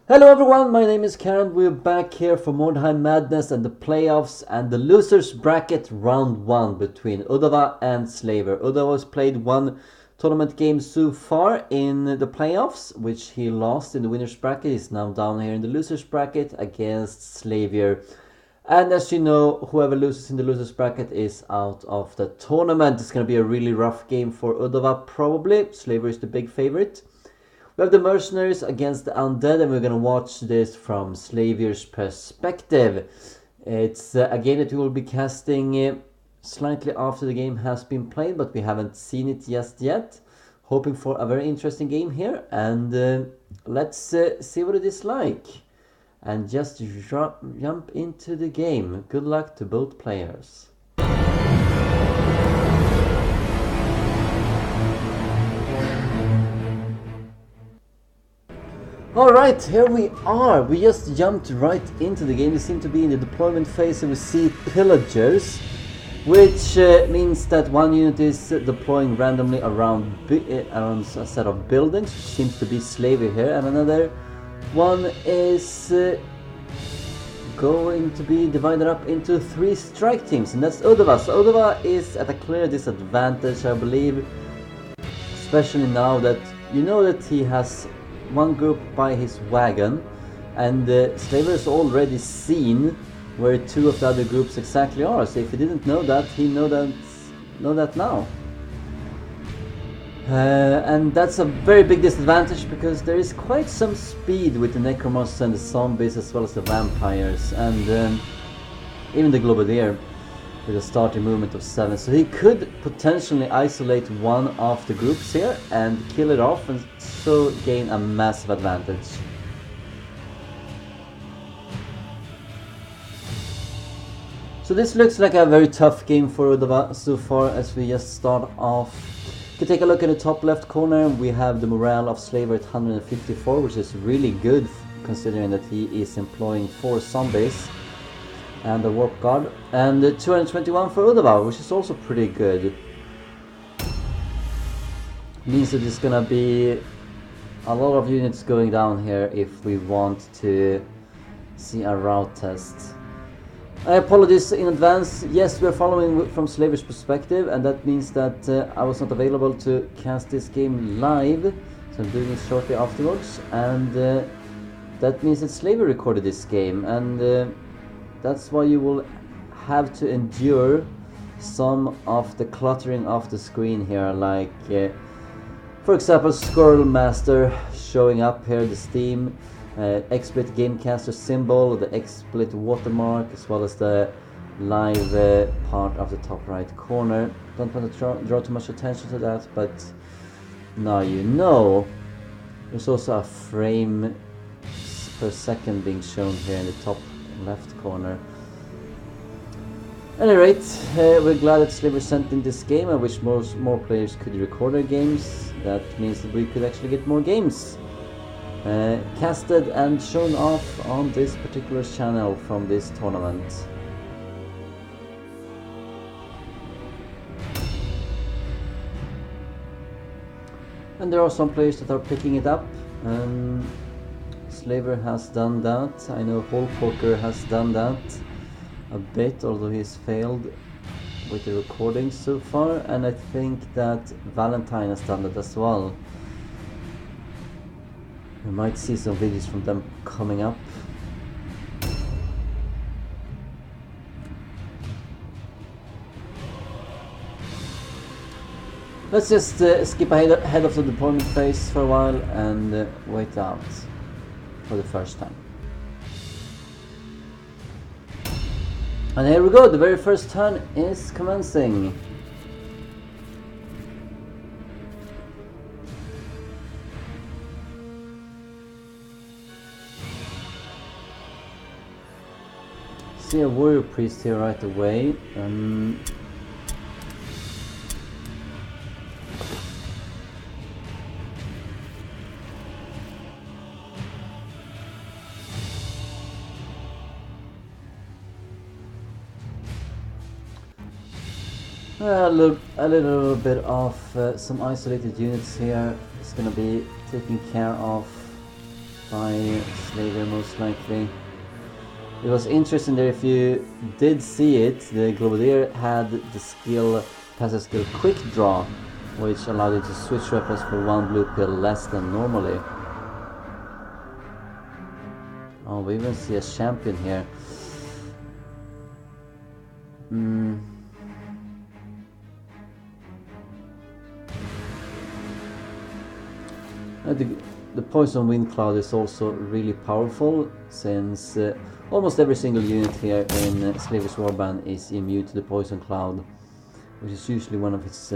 Hello everyone, my name is Karond. We're back here for Mordheim Madness and the playoffs and the losers bracket round 1 between Uddhava and Slaviour. Uddhava has played one tournament game so far in the playoffs, which he lost in the winners bracket. He's now down here in the losers bracket against Slaviour. And as you know, whoever loses in the losers bracket is out of the tournament. It's going to be a really rough game for Uddhava probably. Slaviour is the big favorite. We have the mercenaries against the undead, and we're going to watch this from Slaviour's perspective. It's a game that we will be casting slightly after the game has been played, but we haven't seen it just yet. Hoping for a very interesting game here, and let's see what it is like. And just jump into the game. Good luck to both players. Alright, here we are. We just jumped right into the game. We seem to be in the deployment phase and we see pillagers, which means that one unit is deploying randomly around a set of buildings, which seems to be Slaviour here, and another one is going to be divided up into 3 strike teams, and that's Uddhava. So Uddhava is at a clear disadvantage, I believe, especially now that you know that he has one group by his wagon, and Slaviour has already seen where 2 of the other groups exactly are. So if he didn't know that, he know that now. And that's a very big disadvantage because there is quite some speed with the necromoncers and the zombies as well as the vampires, and even the globadier with a starting movement of 7. So he could potentially isolate one of the groups here and kill it off, and so gain a massive advantage. So this looks like a very tough game for Uddhava so far as we just start off. If you take a look at the top left corner, we have the morale of Slaviour at 154, which is really good considering that he is employing 4 zombies and a warp guard, and 221 for Uddhava, which is also pretty good. Means that it's gonna be a lot of units going down here if we want to see a route test. I apologize in advance. Yes, we're following from Slaviour's perspective, and that means that I was not available to cast this game live, so I'm doing it shortly afterwards, and that means that Slaviour recorded this game, and that's why you will have to endure some of the cluttering off the screen here, like for example Squirrel Master showing up here, the Steam, XSplit Gamecaster symbol, the XSplit watermark, as well as the live part of the top right corner. Don't want to draw too much attention to that, but now you know. There's also a frame per second being shown here in the top left corner. At any rate, we're glad that Slaviour sent in this game. I wish more players could record their games. That means that we could actually get more games casted and shown off on this particular channel from this tournament. And there are some players that are picking it up. Slaviour has done that. I know Poker has done that a bit, although he's failed with the recording so far, and I think that Valentine has done that as well. We might see some videos from them coming up. Let's just skip ahead of the deployment phase for a while and wait out for the first time. And here we go, the very first turn is commencing. See a warrior priest here right away. A little bit of some isolated units here is going to be taken care of by Slaviour most likely. It was interesting there, if you did see it, the Globadier had the skill, passive skill Quick Draw, which allowed you to switch weapons for 1 blue pill less than normally. Oh, we even see a champion here. The Poison Wind Cloud is also really powerful, since almost every single unit here in Slaviour's Warband is immune to the Poison Cloud, which is usually one of its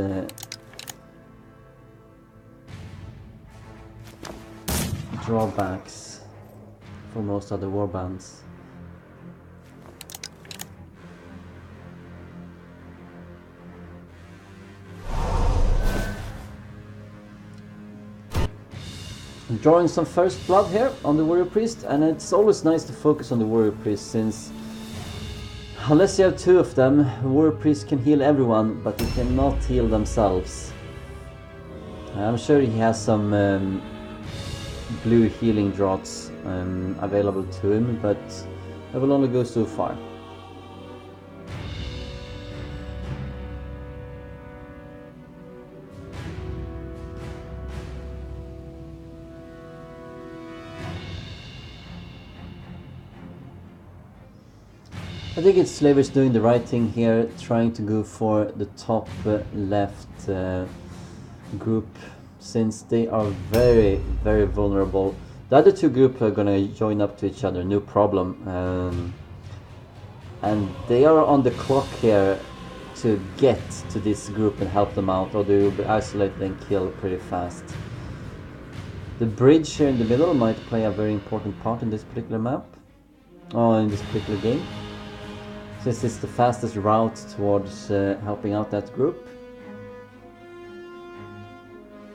drawbacks for most other warbands. Drawing some first blood here on the Warrior Priest, and it's always nice to focus on the Warrior Priest, since unless you have 2 of them, Warrior Priest can heal everyone, but they cannot heal themselves. I'm sure he has some blue healing draughts available to him, but it will only go so far. I think it's Slaviour's doing the right thing here, trying to go for the top left group, since they are very, very vulnerable. The other 2 groups are gonna join up to each other, no problem. And they are on the clock here to get to this group and help them out, or they will be isolated and killed pretty fast. The bridge here in the middle might play a very important part in this particular map, or in this particular game, since it's the fastest route towards helping out that group.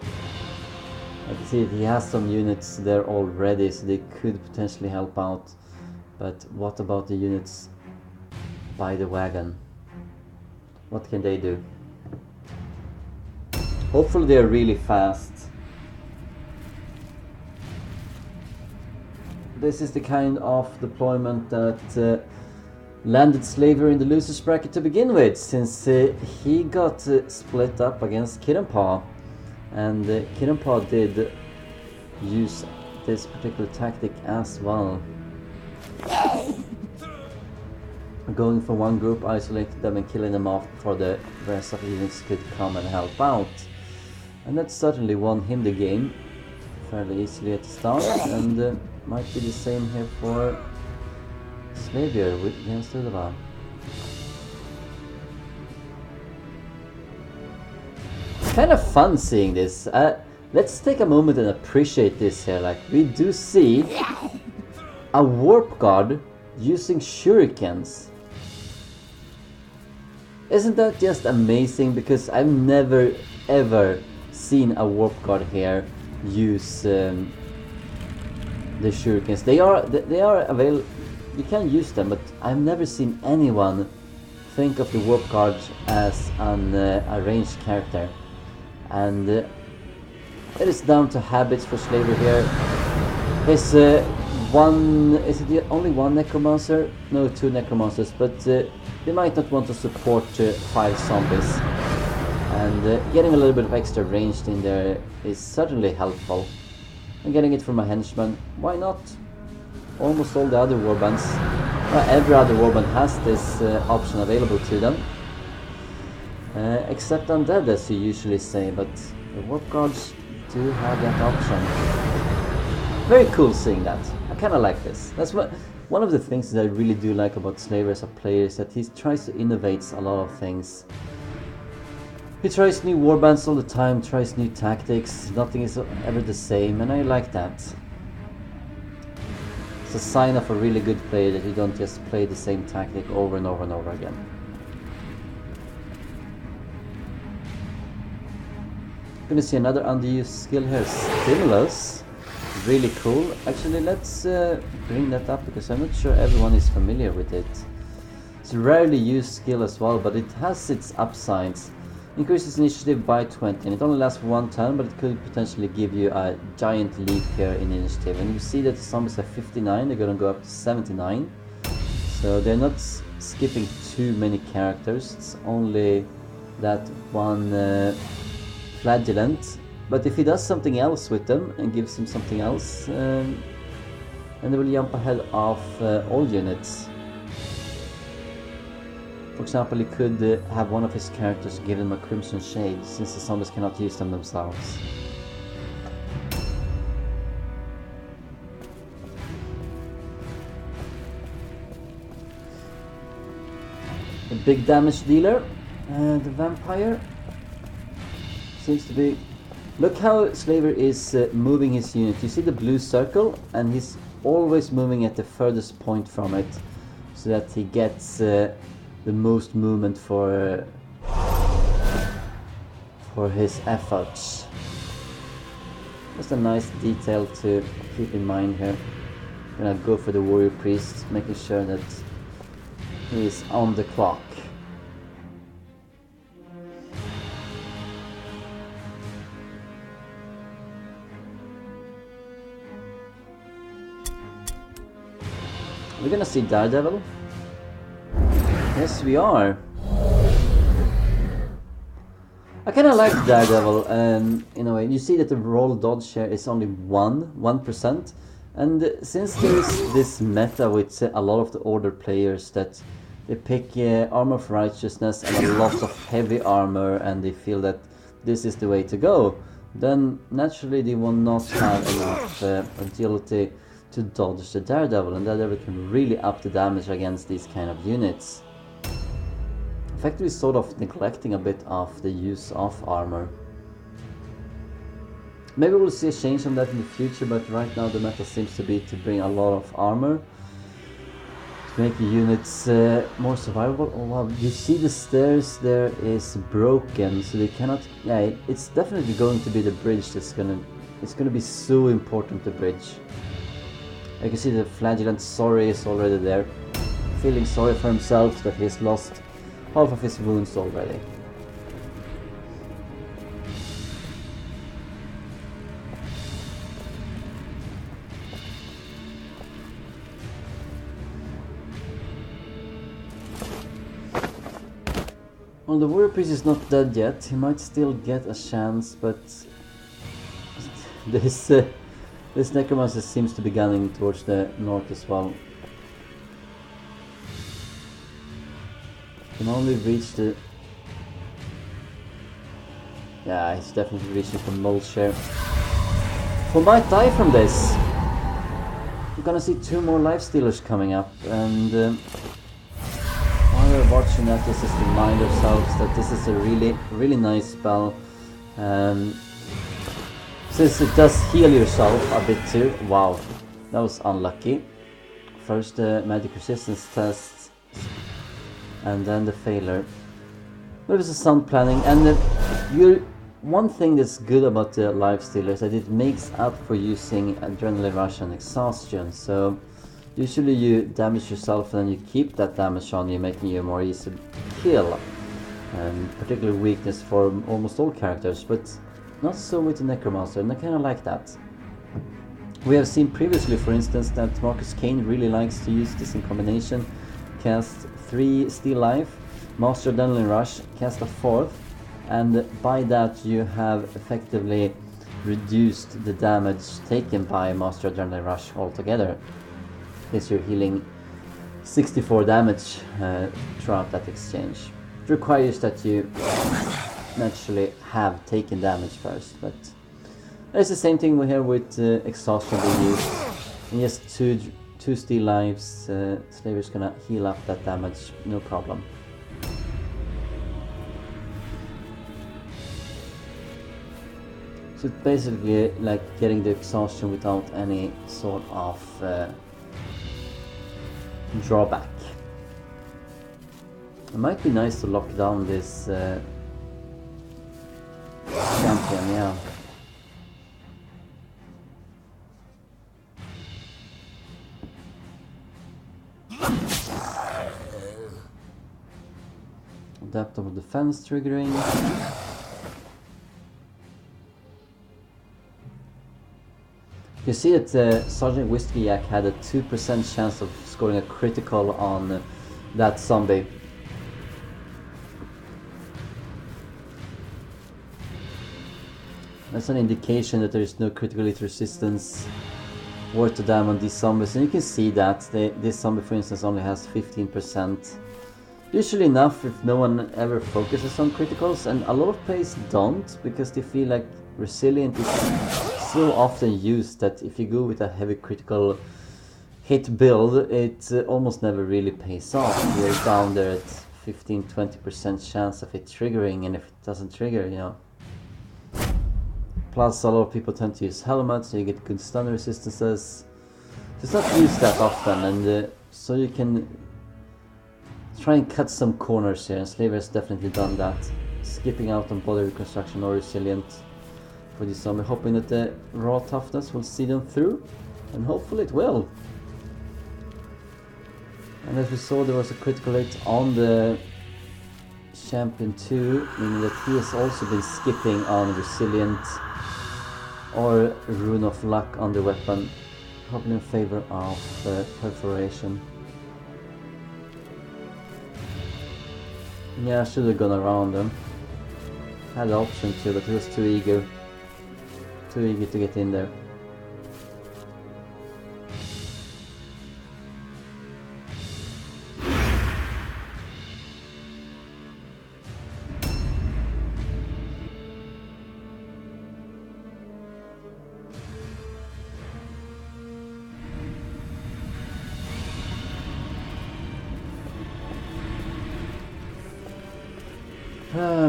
I can see he has some units there already, so they could potentially help out. But what about the units by the wagon? What can they do? Hopefully they're really fast. This is the kind of deployment that landed Slaviour in the losers bracket to begin with, since he got split up against Kiranpa, and Kiranpa did use this particular tactic as well, going for one group, isolating them and killing them off before the rest of the units could come and help out, and that certainly won him the game fairly easily at the start, and might be the same here for Slaviour against Uddhava. Kind of fun seeing this. Let's take a moment and appreciate this here. Like, we do see a warp guard using shurikens. Isn't that just amazing? Because I've never ever seen a warp guard here use the shurikens. They are available. You can use them, but I've never seen anyone think of the warp guard as a ranged character, and it is down to habits for Slaviour here. Is it only one necromancer? No, 2 necromancers, but they might not want to support 5 zombies, and getting a little bit of extra ranged in there is certainly helpful. And getting it from a henchman, why not? Almost all the other warbands, every other warband has this option available to them, except Undead, as you usually say, but the warp guards do have that option. Very cool seeing that. I kind of like this. That's one of the things that I really do like about Slaviour as a player, is that he tries to innovate a lot of things. He tries new warbands all the time, tries new tactics, nothing is ever the same, and I like that. It's a sign of a really good player that you don't just play the same tactic over and over and over again. Gonna see another underused skill here, Stimulus. Really cool. Actually, let's bring that up, because I'm not sure everyone is familiar with it. It's a rarely used skill as well, but it has its upsides. Increases initiative by 20, and it only lasts for 1 turn, but it could potentially give you a giant leap here in initiative. And you see that the zombies are 59, they're gonna go up to 79. So they're not skipping too many characters, it's only that one flagellant. But if he does something else with them and gives him something else, then they will jump ahead of all units. For example, he could have one of his characters give him a Crimson Shade, since the zombies cannot use them themselves. A big damage dealer, the vampire, seems to be... Look how Slaviour is moving his unit. You see the blue circle, and he's always moving at the furthest point from it, so that he gets the most movement for his efforts. Just a nice detail to keep in mind here. I'm gonna go for the warrior priest, making sure that he is on the clock. We're gonna see Daredevil. Yes, we are. I kinda like Daredevil in a way. You see that the roll dodge share is only 1%. And since there's this meta with a lot of the Order players that they pick Armor of Righteousness and a lot of heavy armor, and they feel that this is the way to go, then naturally they will not have enough agility to dodge the Daredevil, and Daredevil can really up the damage against these kind of units. Effectively sort of neglecting a bit of the use of armor. Maybe we'll see a change on that in the future, but right now the meta seems to be to bring a lot of armor to make the units more survivable. Oh wow, you see the stairs there is broken, so they cannot... Yeah, it's definitely going to be the bridge that's gonna... It's gonna be so important, the bridge. You can see the flagellant Sorry is already there, feeling sorry for himself that he's lost half of his wounds already. Well, the warrior priest is not dead yet. He might still get a chance, but this necromancer seems to be gunning towards the north as well. Can only reach the... Yeah, he's definitely reaching for Molshare. Who might die from this? We're gonna see 2 more life stealers coming up, and while we're watching that, let's just remind ourselves that this is a really nice spell. Since it does heal yourself a bit too. Wow, that was unlucky. First the magic resistance test, and then the failure. But it was a sound planning, and one thing that's good about the life stealer is that it makes up for using adrenaline rush and exhaustion. So usually you damage yourself and then you keep that damage on you, making you more easy to kill. And particular weakness for almost all characters, but not so with the Necromancer, and I kinda like that. We have seen previously, for instance, that Marcus Kane really likes to use this in combination. Cast 3 Steal Life, Master Adrenaline Rush, cast a 4th, and by that you have effectively reduced the damage taken by Master Adrenaline Rush altogether. Since you're healing 64 damage throughout that exchange. It requires that you naturally have taken damage first, but it's the same thing we have with exhaustion being used. In just two Steal Lives, Slaviour's gonna heal up that damage, no problem. So it's basically like getting the exhaustion without any sort of drawback. It might be nice to lock down this champion, yeah. Adaptable defense triggering. You see that Sergeant Whiskey Yak had a 2% chance of scoring a critical on that zombie. That's an indication that there is no critical hit resistance worth the damn on these zombies, and you can see that this zombie, for instance, only has 15%. Usually enough if no one ever focuses on criticals, and a lot of players don't, because they feel like resilient is so often used that if you go with a heavy critical hit build, it almost never really pays off. You're down there at 15-20% chance of it triggering, and if it doesn't trigger, you know. Plus, a lot of people tend to use helmets, so you get good stun resistances. It's not used that often, and so you can try and cut some corners here, and Slaviour has definitely done that. Skipping out on body reconstruction or resilient for this zombie, hoping that the raw toughness will see them through, and hopefully it will. And as we saw, there was a critical hit on the champion too, meaning that he has also been skipping on resilient or rune of luck on the weapon, probably in favor of perforation. Yeah, I should have gone around him. Had the option to, but he was too eager to get in there.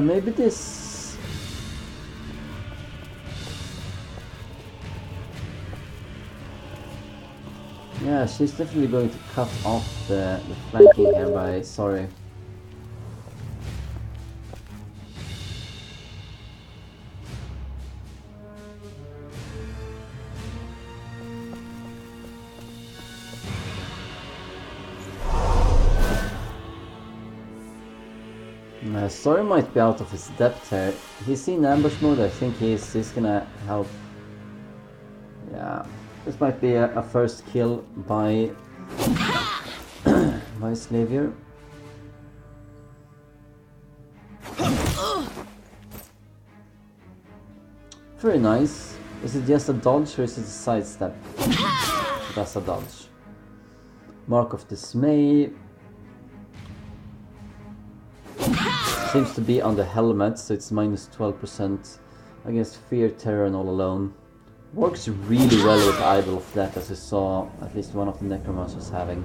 Maybe this... Yeah, she's definitely going to cut off the flanking here by... Sorry. Sorry might be out of his depth here. He's in ambush mode. I think he's gonna help. Yeah, this might be a first kill by by Slaviour. Very nice. Is it just a dodge or is it a sidestep? That's a dodge. Mark of Dismay. Seems to be on the helmet, so it's minus 12% against Fear, Terror and All Alone. Works really well with Idol of Death, as you saw at least one of the Necromancers having.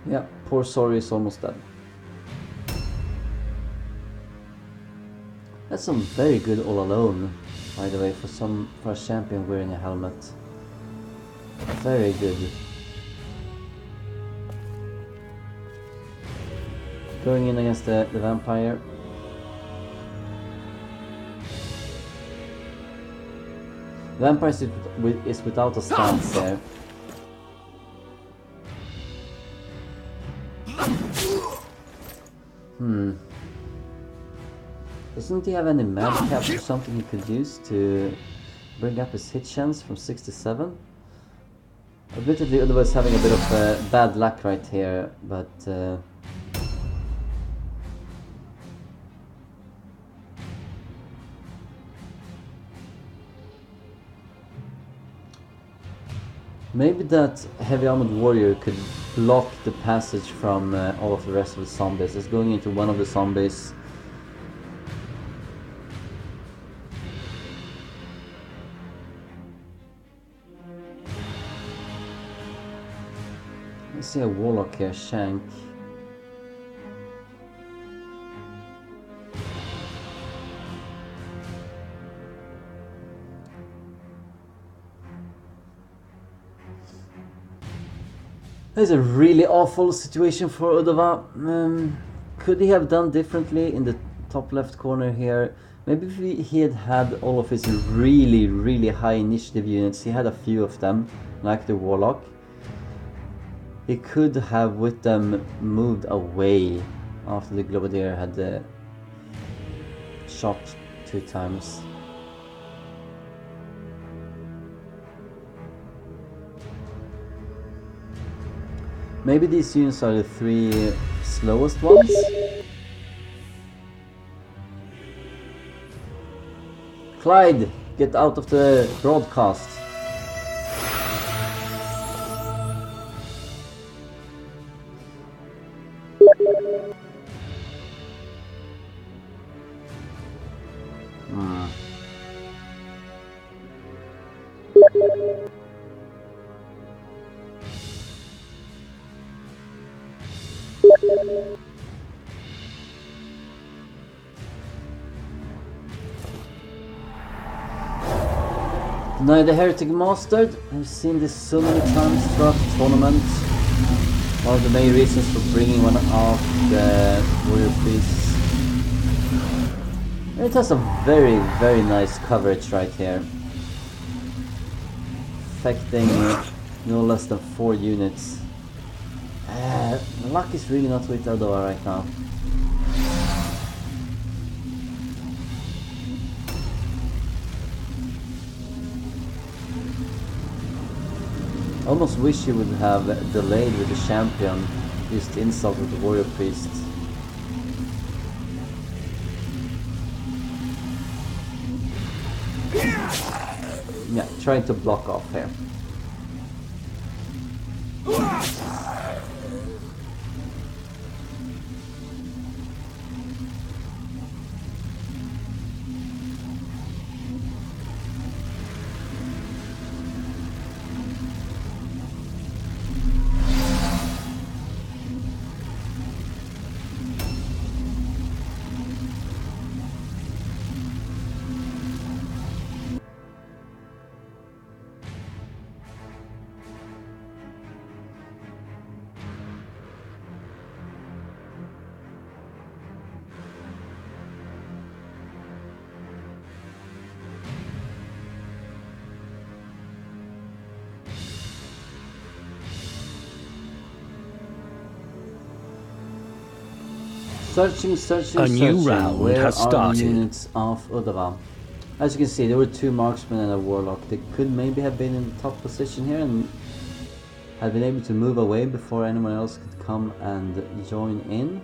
Yeah, poor Sorry is almost dead. That's some very good All Alone, by the way, for a champion wearing a helmet. Very good. Going in against the vampire. Vampire is without a stance there. Doesn't he have any madcap or something he could use to bring up his hit chance from 6 to 7? Admittedly, Uddhava is having a bit of bad luck right here, but maybe that heavy armored warrior could block the passage from all of the rest of the zombies. It's going into one of the zombies. I see a warlock here, Shank. This is a really awful situation for Uddhava. Could he have done differently in the top left corner here? Maybe if he had had all of his really high initiative units, he had a few of them, like the Warlock. He could have with them moved away after the Globadier had shot 2 times. Maybe these units are the 3 slowest ones? Clyde, get out of the broadcast. Now the Heretic Mastered, I've seen this so many times throughout the tournament. One of the main reasons for bringing one of the Warrior Priests. And it has a very, very nice coverage right here. Affecting no less than 4 units. Luck is really not with Uddhava right now. I almost wish he would have delayed with the champion, used insult with the Warrior Priest. Yeah, trying to block off here. Searching. A new round Where has are started. the units of Uddhava? As you can see, there were 2 marksmen and a warlock. They could maybe have been in the top position here and had been able to move away before anyone else could come and join in.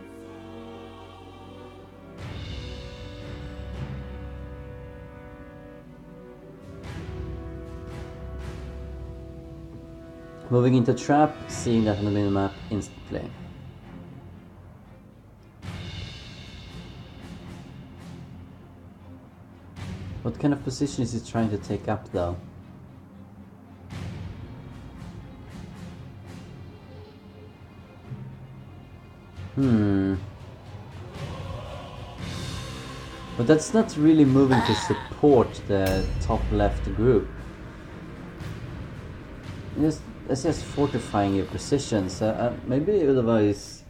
Moving into trap, seeing that on the minimap instantly. What kind of position is he trying to take up though? But that's not really moving to support the top left group. It's just fortifying your positions. Maybe Uddhava is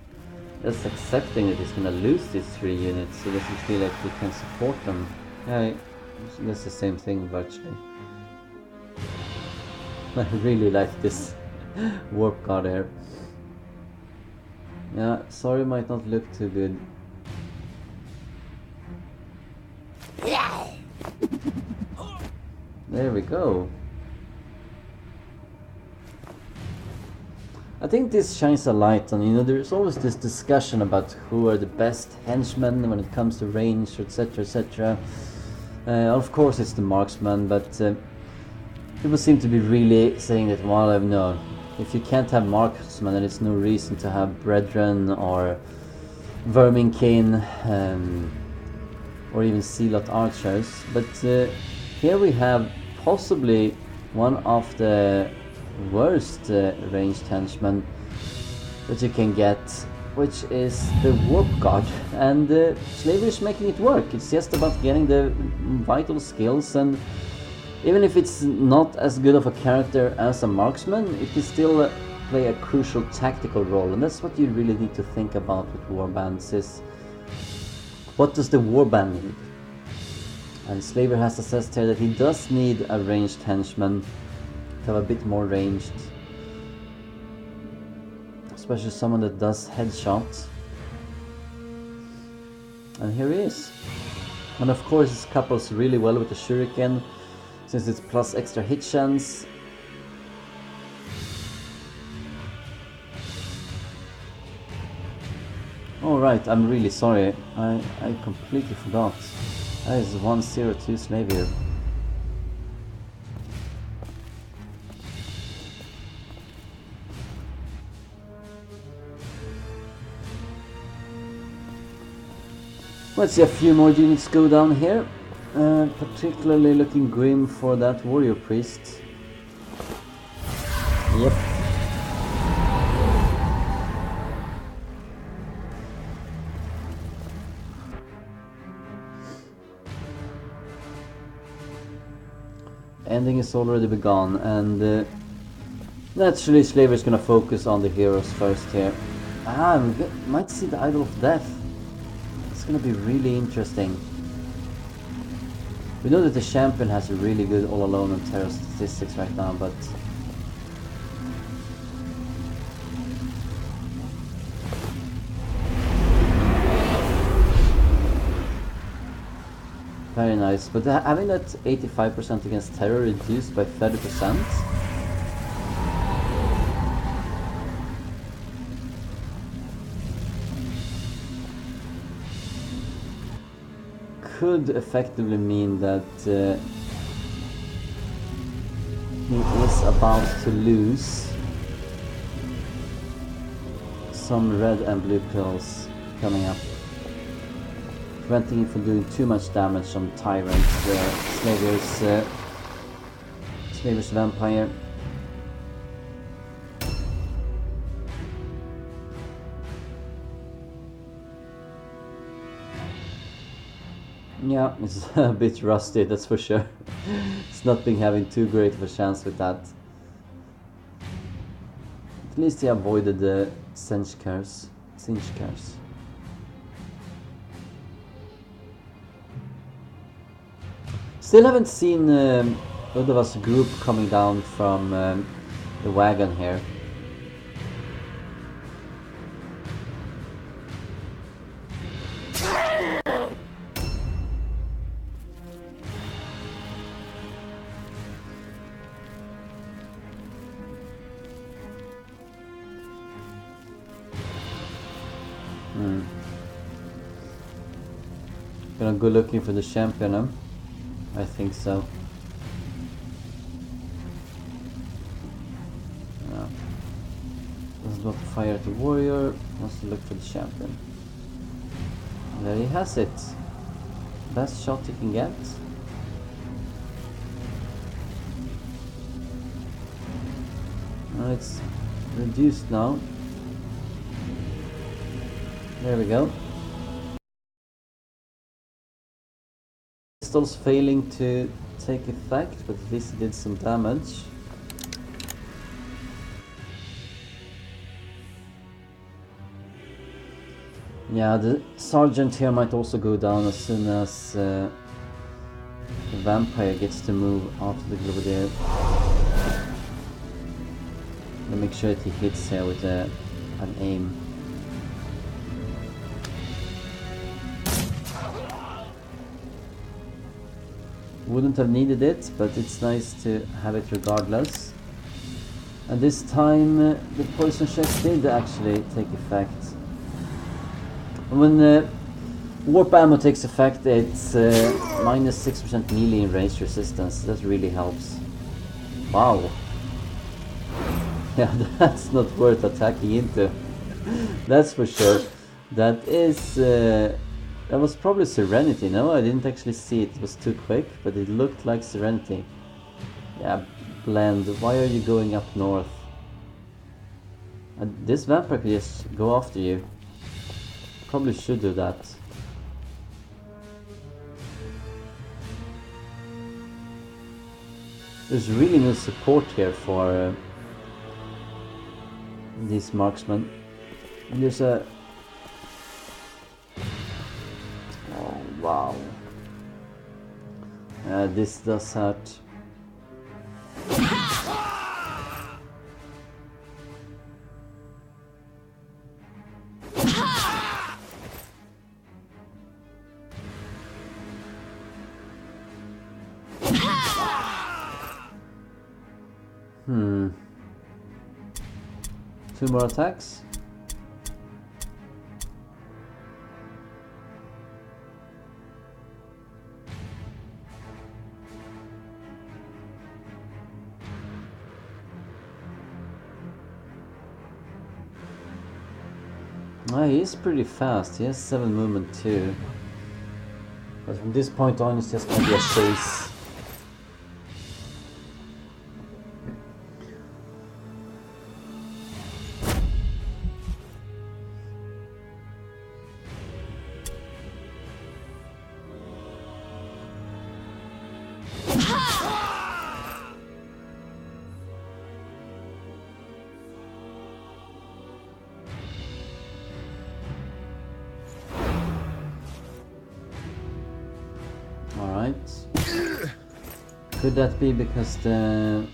just accepting that he's gonna lose these 3 units. He doesn't feel like he can support them. Yeah, that's the same thing virtually. I really like this warp guard here. Yeah, sorry, might not look too good. There we go. I think this shines a light on, there's always this discussion about who are the best henchmen when it comes to range, etc, etc. Of course it's the marksman, but people seem to be really saying that, well, no, if you can't have marksman, then it's no reason to have brethren or verminkin or even zealot archers. But here we have possibly one of the worst ranged henchmen that you can get, which is the warp guard, and Slaviour is making it work. It's just about getting the vital skills, and even if it's not as good of a character as a marksman, it can still play a crucial tactical role, and that's what you really need to think about with warbands is what does the warband need? And Slaviour has assessed here that he does need a ranged henchman to have a bit more ranged. Especially someone that does headshots. And here he is. And of course this couples really well with the shuriken, since it's plus extra hit chance. Alright, I'm really sorry. I completely forgot. That is 102 Slaviour. Let's see a few more units go down here. Particularly looking grim for that warrior priest. Yep. Ending is already begun, and naturally Slaviour is gonna focus on the heroes first here. Might see the Idol of Death. It's gonna be really interesting. We know that the champion has a really good all alone and terror statistics right now, but very nice. But having that 85% against terror reduced by 30%. Could effectively mean that he is about to lose some red and blue pills coming up, preventing him from doing too much damage on Tyrant, Slaviour's vampire. Yeah, it's a bit rusty, that's for sure. It's not been having too great of a chance with that. At least he avoided the Singe curse. Still haven't seen Uddhava's group coming down from the wagon here. Gonna go looking for the champion, huh? I think so. Yeah. Doesn't want to fire at the warrior, wants to look for the champion. And there he has it. Best shot he can get. It's reduced now. There we go. Pistols failing to take effect, but at least it did some damage. Yeah, the sergeant here might also go down as soon as the vampire gets to move after the grenadier. And make sure that he hits here with an aim. Wouldn't have needed it, but it's nice to have it regardless. And this time the poison check did actually take effect. And when warp ammo takes effect, it's minus 6% melee in range resistance. That really helps. Wow. Yeah, that's not worth attacking into. That's for sure. That is... that was probably Serenity, no? I didn't actually see it, it was too quick, but it looked like Serenity. Yeah, Blend, why are you going up north? This vampire could just go after you. Probably should do that. There's really no support here for these marksmen. And there's a... Oh, wow. This does hurt. 2 more attacks. He is pretty fast. He has 7 movement too. But from this point on, it's just gonna be a chase. Could that be because the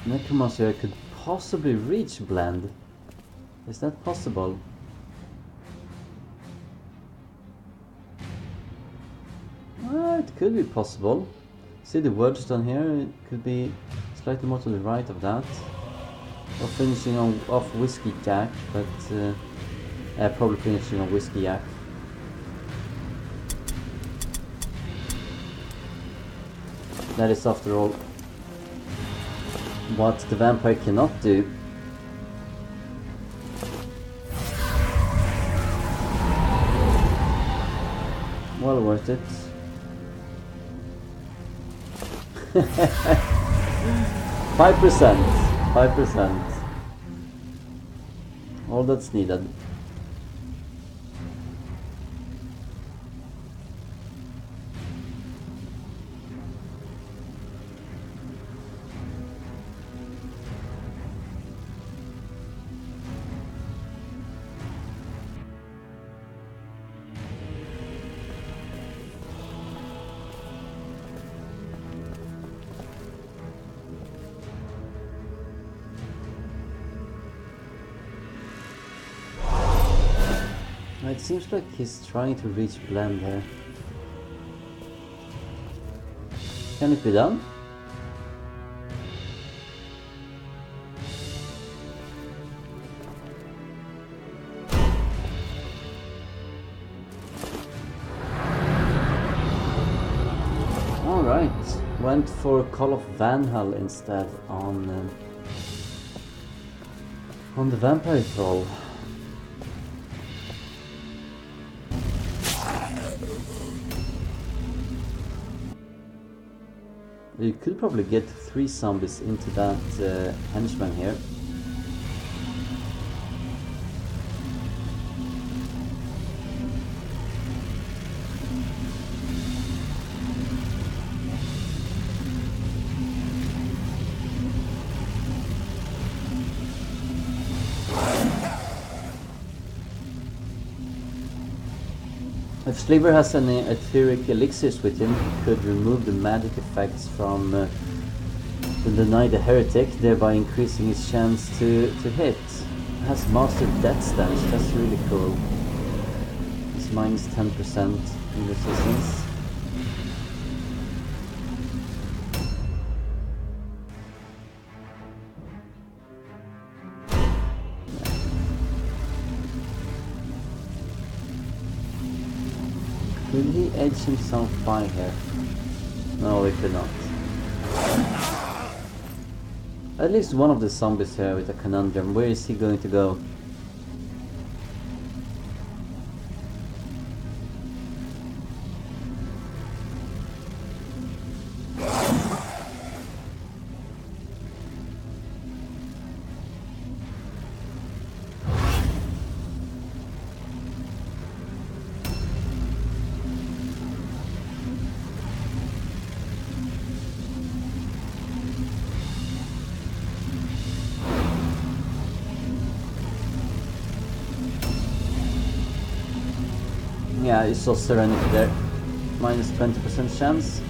Necromancer could possibly reach blend? Is that possible? It could be possible. See the words down here? It could be slightly more to the right of that. Or finishing off Whiskey Jack, but probably finishing on Whiskey Jack. That is, after all, what the vampire cannot do. Well worth it. 5%. 5%. All that's needed. It seems like he's trying to reach blend here. Can it be done? Alright, went for Call of Vanhal instead on the Vampire Thrall. You could probably get 3 zombies into that henchman here. If Slaviour has any etheric elixirs with him, he could remove the magic effects from to deny the heretic, thereby increasing his chance to hit. Has mastered death stance, that's really cool. It's minus 10% in resistance. Could he edge himself by here? No, he could not. At least one of the zombies here with a conundrum. Where is he going to go? Yeah, you saw Serenity there. Minus 20% chance.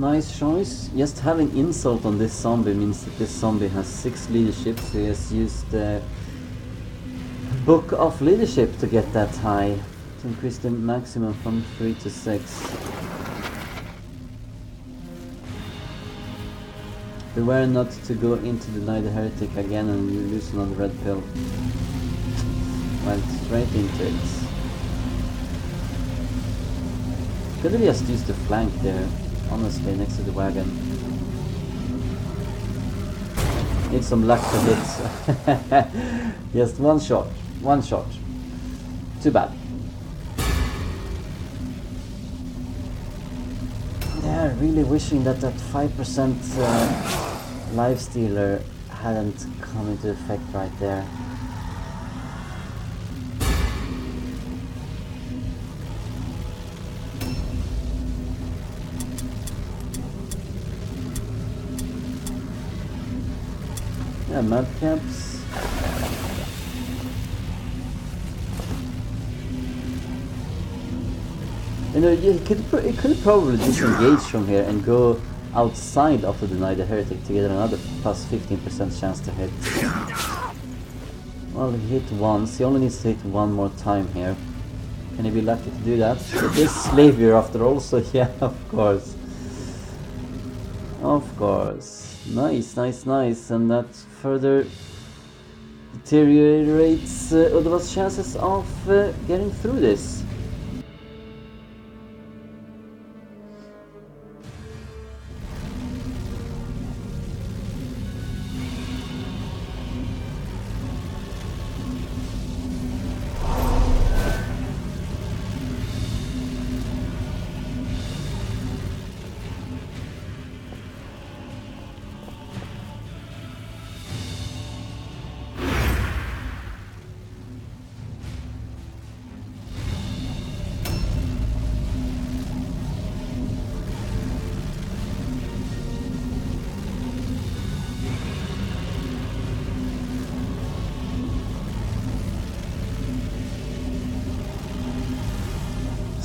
Nice choice. Just having insult on this zombie means that this zombie has 6 leadership, so he has used the Book of Leadership to get that high, to increase the maximum from 3 to 6. Beware not to go into Deny the Heretic again and you lose another red pill. Went straight into it. Could have just used the flank there, honestly, next to the wagon. Need some luck to hit. Just one shot. One shot. Too bad. Yeah, really wishing that that 5% life stealer hadn't come into effect right there. Yeah, madcaps. You know, it could probably disengage from here and go outside of the Deny the Heretic to get another plus 15% chance to hit. Well, he hit once. He only needs to hit one more time here. Can he be lucky to do that? It is Slaviour after all, so yeah, of course. Of course. Nice, nice, nice. And that further deteriorates Uddhava's chances of getting through this.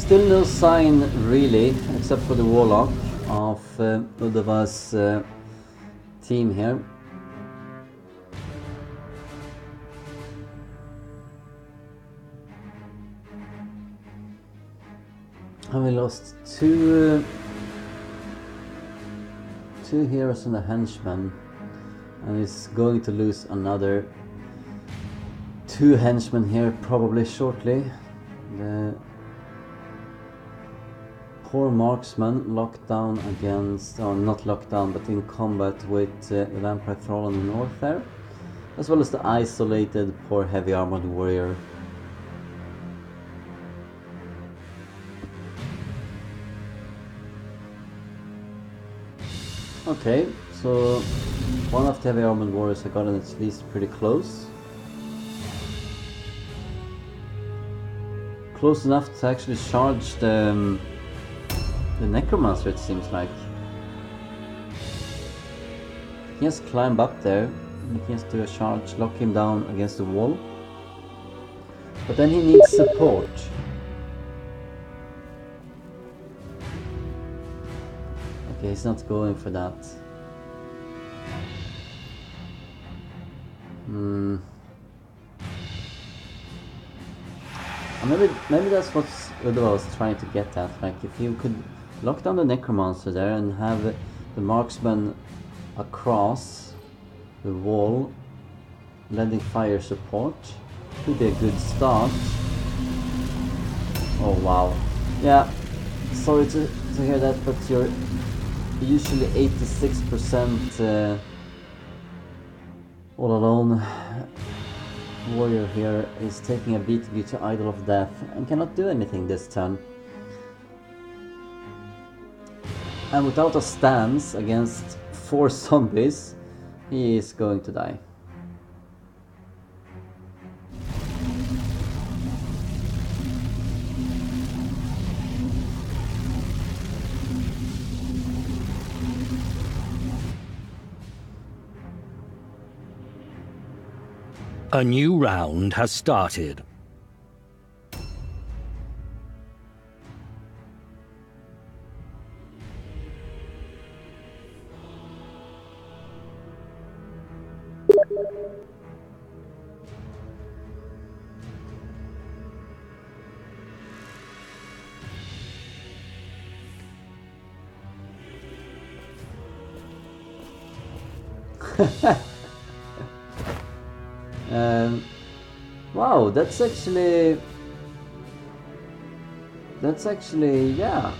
Still no sign, really, except for the Warlock, of Uddhava's team here. And we lost two heroes and a henchman, and he's going to lose another 2 henchmen here probably shortly. The poor marksman locked down against, or not locked down, but in combat with the Vampire Thrall on the north there, as well as the isolated poor heavy armored warrior. Okay, so one of the heavy armored warriors I got at least pretty close. Close enough to actually charge the Necromancer, it seems like. He has climbed up there, and he has to do a charge, lock him down against the wall. But then he needs support. Okay, he's not going for that. Maybe that's what Uddhava was trying to get at. Like, if you could lock down the Necromancer there and have the marksman across the wall, lending fire support, could be a good start. Oh wow. Yeah, sorry to hear that, but you're usually 86% all alone. Warrior here is taking a beat due to Idol of Death and cannot do anything this turn. And without a stance against 4 zombies, he is going to die. A new round has started. Wow, that's actually, yeah,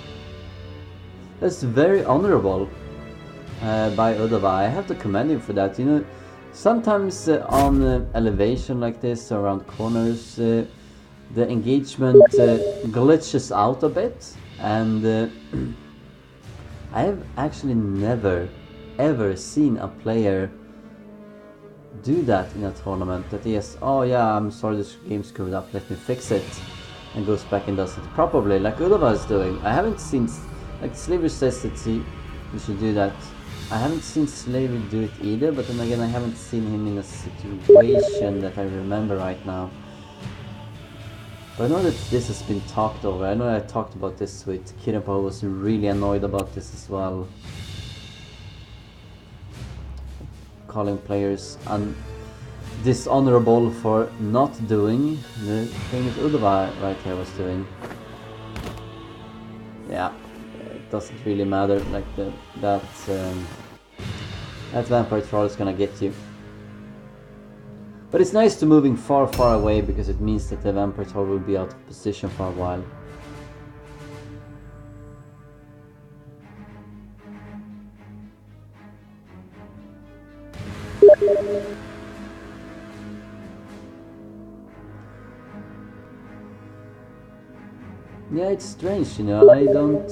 that's very honorable by Uddhava. I have to commend him for that. You know, sometimes on elevation like this, around corners, the engagement glitches out a bit, and I have actually never ever seen a player do that in a tournament. That yes, oh yeah, I'm sorry, this game screwed up, let me fix it, and goes back and does it properly, like Uddhava is doing. I haven't seen, like Slaviour says that you should do that. I haven't seen Slaviour do it either, but then again, I haven't seen him in a situation that I remember right now. But I know that this has been talked over. I know I talked about this with Kirimpa, was really annoyed about this as well. Calling players dishonorable for not doing the thing that Uddhava right here was doing. Yeah, it doesn't really matter. Like that vampire troll is gonna get you. But it's nice to moving far away, because it means that the vampire troll will be out of position for a while. Yeah, it's strange, you know, I don't...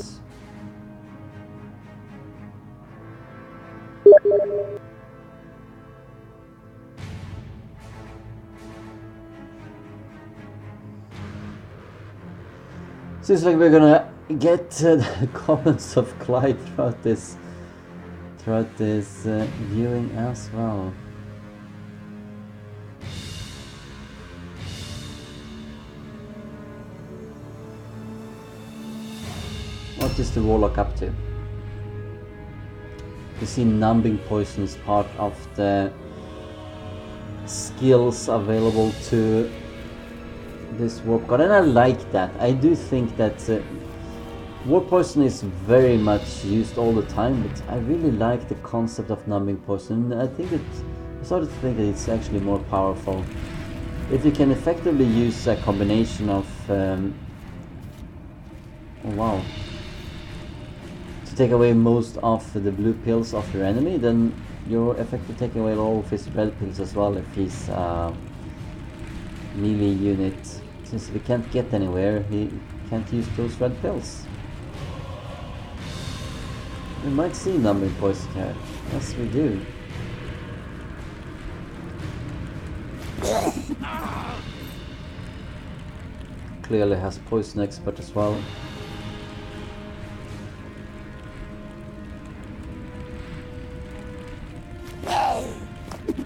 Seems like we're gonna get the comments of Clyde throughout this viewing as well. What is the Warlock up to? You see, numbing poison is part of the skills available to this warp god, and I like that. I do think that warp poison is very much used all the time, but I really like the concept of numbing poison. I started to think that it's actually more powerful if you can effectively use a combination of oh wow, to take away most of the blue pills of your enemy. Then you're effectively taking away all of his red pills as well if he's melee unit. Since we can't get anywhere, he can't use those red pills. We might see numbing poison here. Yes, we do. Clearly has poison expert as well.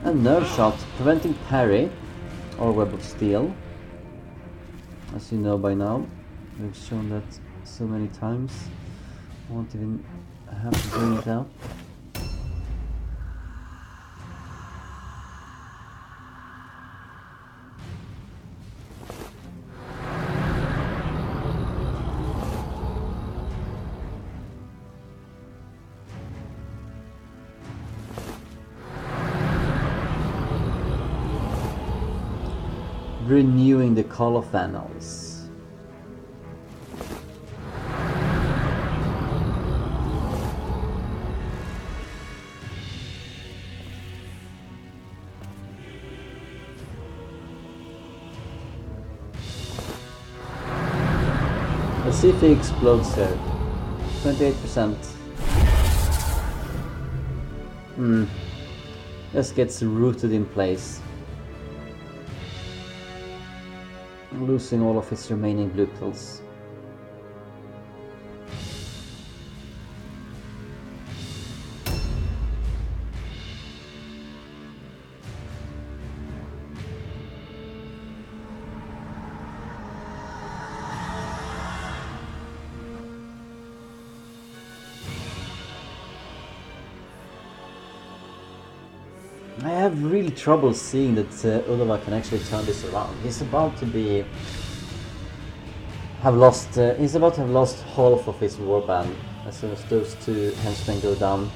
And nerve shot, preventing parry or web of steel. As you know by now, we've shown that so many times. I won't even have to bring it up. Renewing the Call of Annals. Let's see if he explodes there. 28%. Just gets rooted in place, losing all of his remaining blue pills. I have really trouble seeing that Uddhava can actually turn this around. He's about to have lost half of his warband as soon as those two henchmen go down.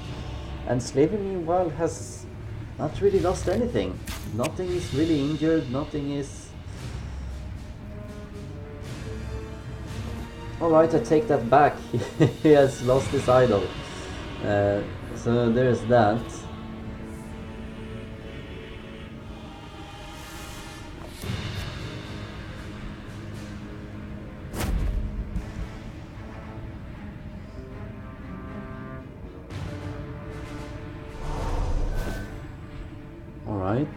And Slaviour meanwhile has not really lost anything. Nothing is really injured, nothing is... Alright, I take that back. He has lost his idol. So there's that. Alright.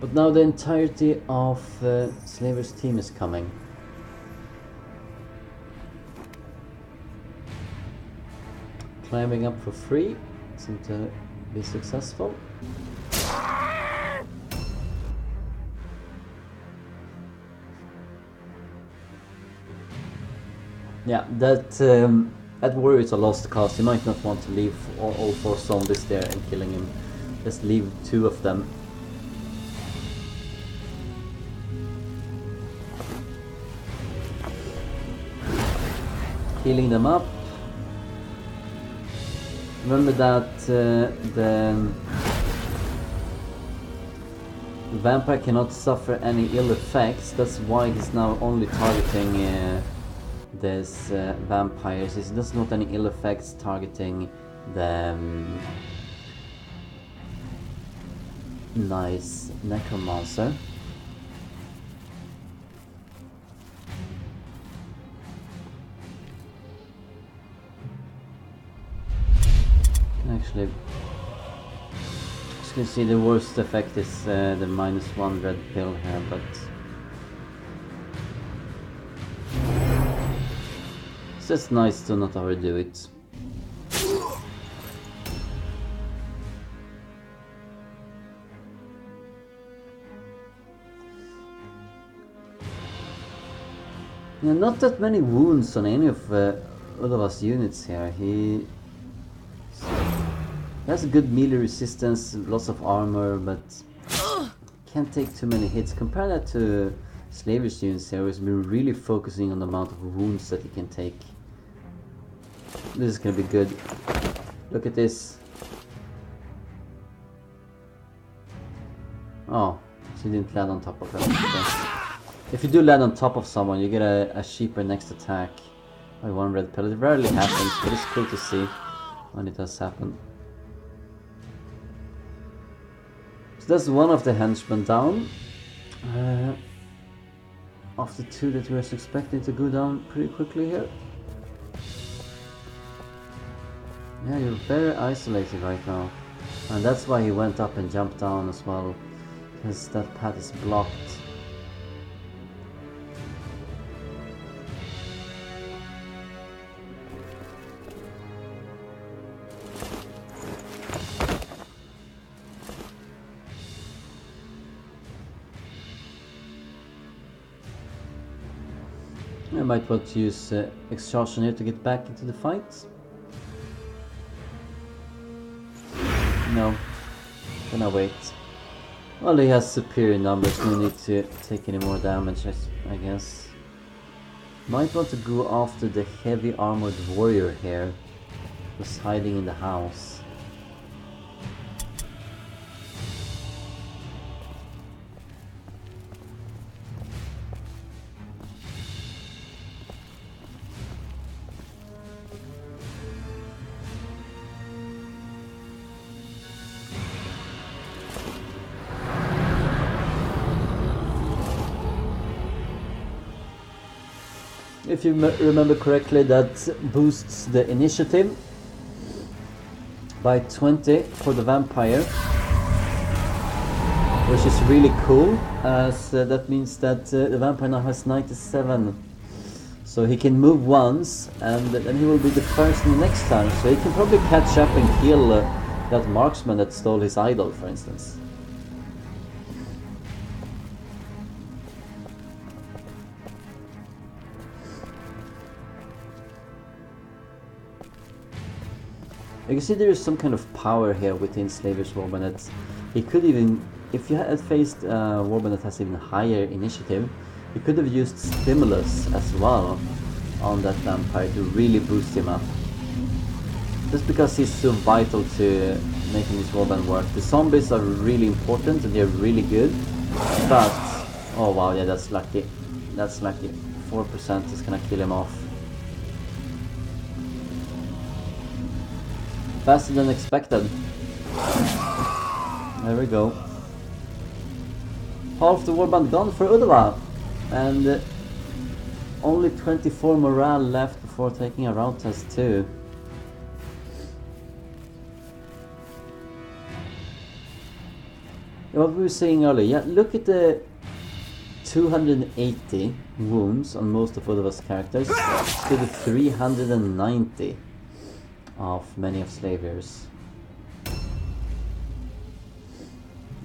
But now the entirety of Slaviour's team is coming. Climbing up for free, seem to be successful. Yeah, that warrior is a lost cause. You might not want to leave all 4 zombies there and killing him. Just leave 2 of them. Healing them up. Remember that the vampire cannot suffer any ill effects. That's why he's now only targeting these vampires. He doesn't want any ill effects targeting the nice necromancer. Actually, as you can see, the worst effect is the -1 red pill here, but it's just nice to not overdo it. Yeah, not that many wounds on any of Uddhava's units here. He has a good melee resistance, lots of armor, but can't take too many hits. Compare that to Slaviour's units here, who's been really focusing on the amount of wounds that he can take. This is gonna be good. Look at this. Oh, she didn't land on top of her. Okay. If you do land on top of someone, you get a cheaper next attack by 1 red pill. It rarely happens, but it's cool to see when it does happen. That's one of the henchmen down. Of the 2 that we were expecting to go down pretty quickly here. Yeah, you're very isolated right now. And that's why he went up and jumped down as well. Because that path is blocked. I might want to use exhaustion here to get back into the fight. No, gonna wait. Well, he has superior numbers, no need to take any more damage, I guess. Might want to go after the heavy armored warrior here, who's hiding in the house. If you remember correctly, that boosts the initiative by 20 for the vampire, which is really cool, as that means that the vampire now has 97. So he can move once, and then he will be the first in the next turn, so he can probably catch up and kill that marksman that stole his idol, for instance. You can see there is some kind of power here within Slaviour's Warman that he could even if you had faced Warband that has even higher initiative, you could have used Stimulus as well on that vampire to really boost him up. Just because he's so vital to making this warband work. The zombies are really important and they're really good, but oh wow, yeah, that's lucky. That's lucky. 4% is gonna kill him off. Faster than expected. There we go. Half the warband gone for Uddhava, and only 24 morale left before taking a round test too. What we were saying earlier, yeah, look at the 280 wounds on most of Uddhava's characters to the 390 of many of Slaviour's.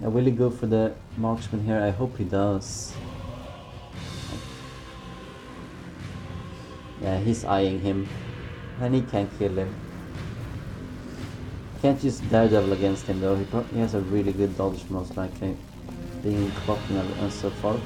Will he go for the marksman here? I hope he does. Yeah, he's eyeing him, and he can't kill him. Can't use Daredevil against him though. He has a really good dodge, most likely, being clocking and so forth.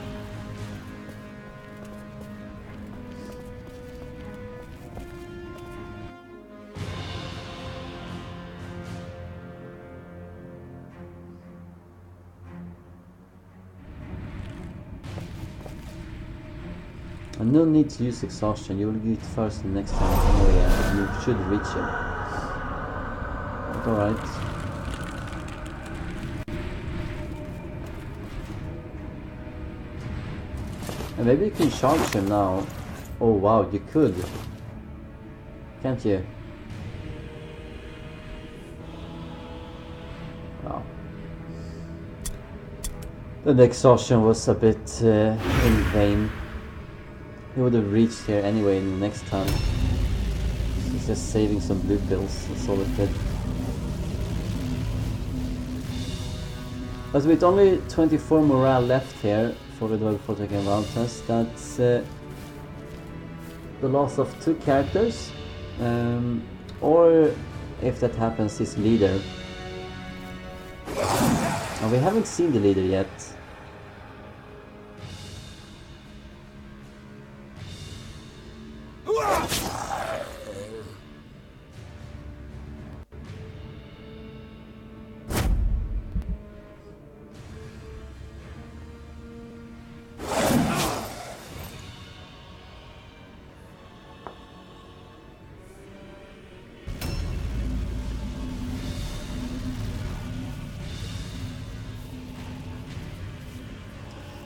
And no need to use exhaustion. You will get it first the next time anyway, and you should reach him. Alright. And maybe you can charge him now. Oh wow, you could. Can't you? Wow. The exhaustion was a bit in vain. He would have reached here anyway in the next turn. He's just saving some blue pills, that's all it did. But with only 24 morale left here for the before taking a round test, that's the loss of 2 characters, or if that happens, his leader. And we haven't seen the leader yet.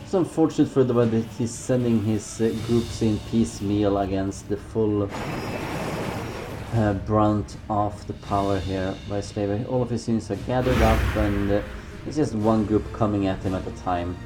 It's unfortunate for the way that he's sending his groups in piecemeal against the full brunt of the power here by Slaviour. All of his units are gathered up and it's just one group coming at him at a time.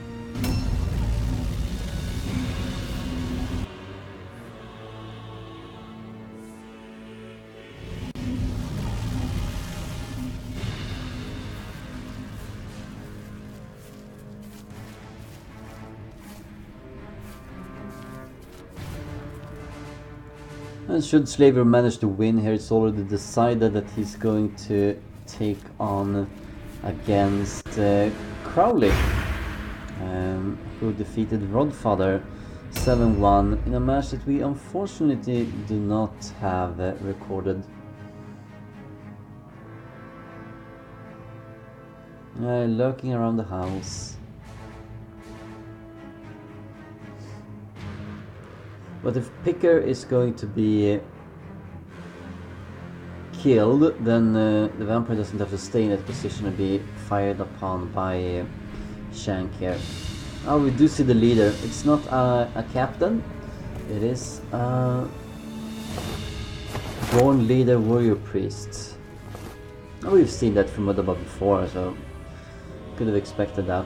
And should Slaviour manage to win here, it's already decided that he's going to take on against Crowley, who defeated Rodfather 7-1 in a match that we unfortunately do not have recorded. Lurking around the house. But if Picker is going to be killed, then the vampire doesn't have to stay in that position and be fired upon by Shank here. Oh, we do see the leader. It's not a captain. It is a born leader warrior priest. Oh, we've seen that from Uddhava before, so could have expected that.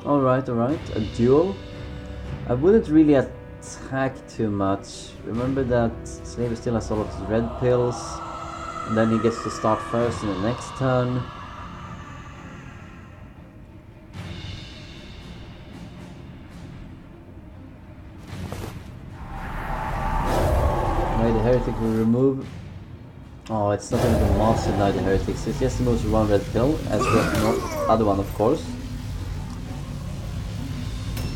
Alright, a duel. I wouldn't really attack too much. Remember that Slaviour still has all of his red pills, and then he gets to start first in the next turn. Right, the heretic will remove. Oh, it's not even the master knight the heretics. It's just the most one red pill, as the other one, of course.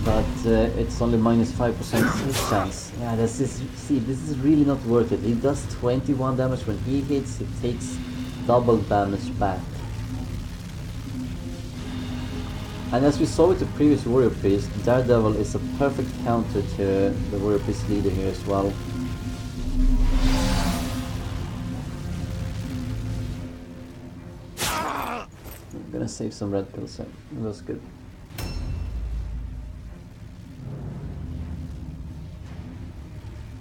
But it's only minus 5% hit chance. Yeah, this is really not worth it. He does 21 damage when he hits. He takes double damage back. And as we saw with the previous warrior priest, Daredevil is a perfect counter to the warrior priest leader here as well. I'm gonna save some red pills here. That's good.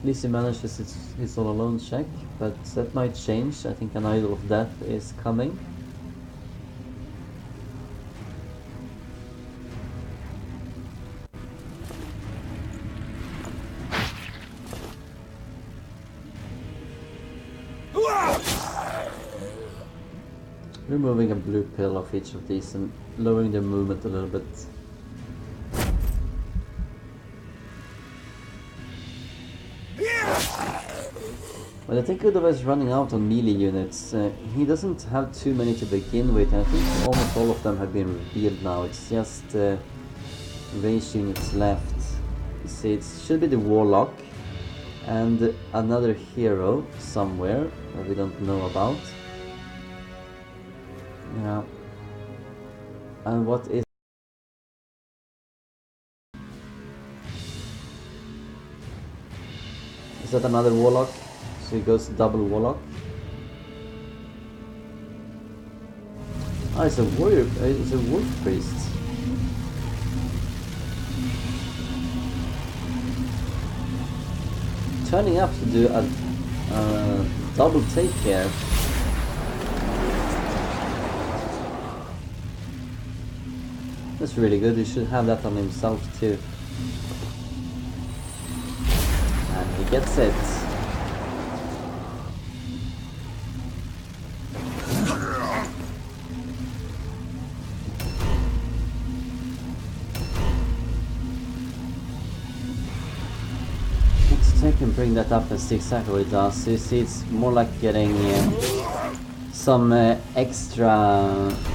At least he manages his all alone check, but that might change. I think an Idol of Death is coming. Removing a blue pill of each of these and lowering their movement a little bit. But I think Uddhava is running out on melee units. He doesn't have too many to begin with, and I think almost all of them have been revealed now. It's just range units left. You see, it should be the Warlock and another hero somewhere that we don't know about. Yeah. And what is... Is that another Warlock? So he goes double Warlock. Ah, it's a warrior, it's a wolf priest. Turning up to do a double take here. That's really good, he should have that on himself too. And he gets it. Can bring that up as exactly what it does. So you see, it's more like getting some extra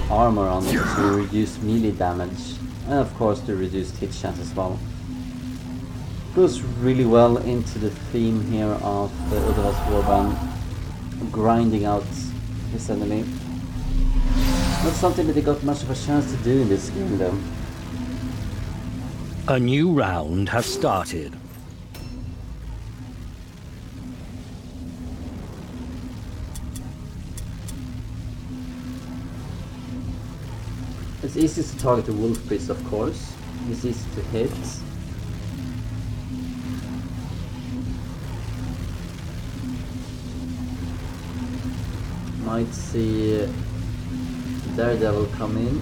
armor on it to reduce melee damage, and of course the reduced hit chance as well. Goes really well into the theme here of Uddhava's Warband, grinding out his enemy. Not something that they got much of a chance to do in this game though. A new round has started. It's easy to target the Wolf Priest, of course. It's easy to hit. Might see Daredevil come in.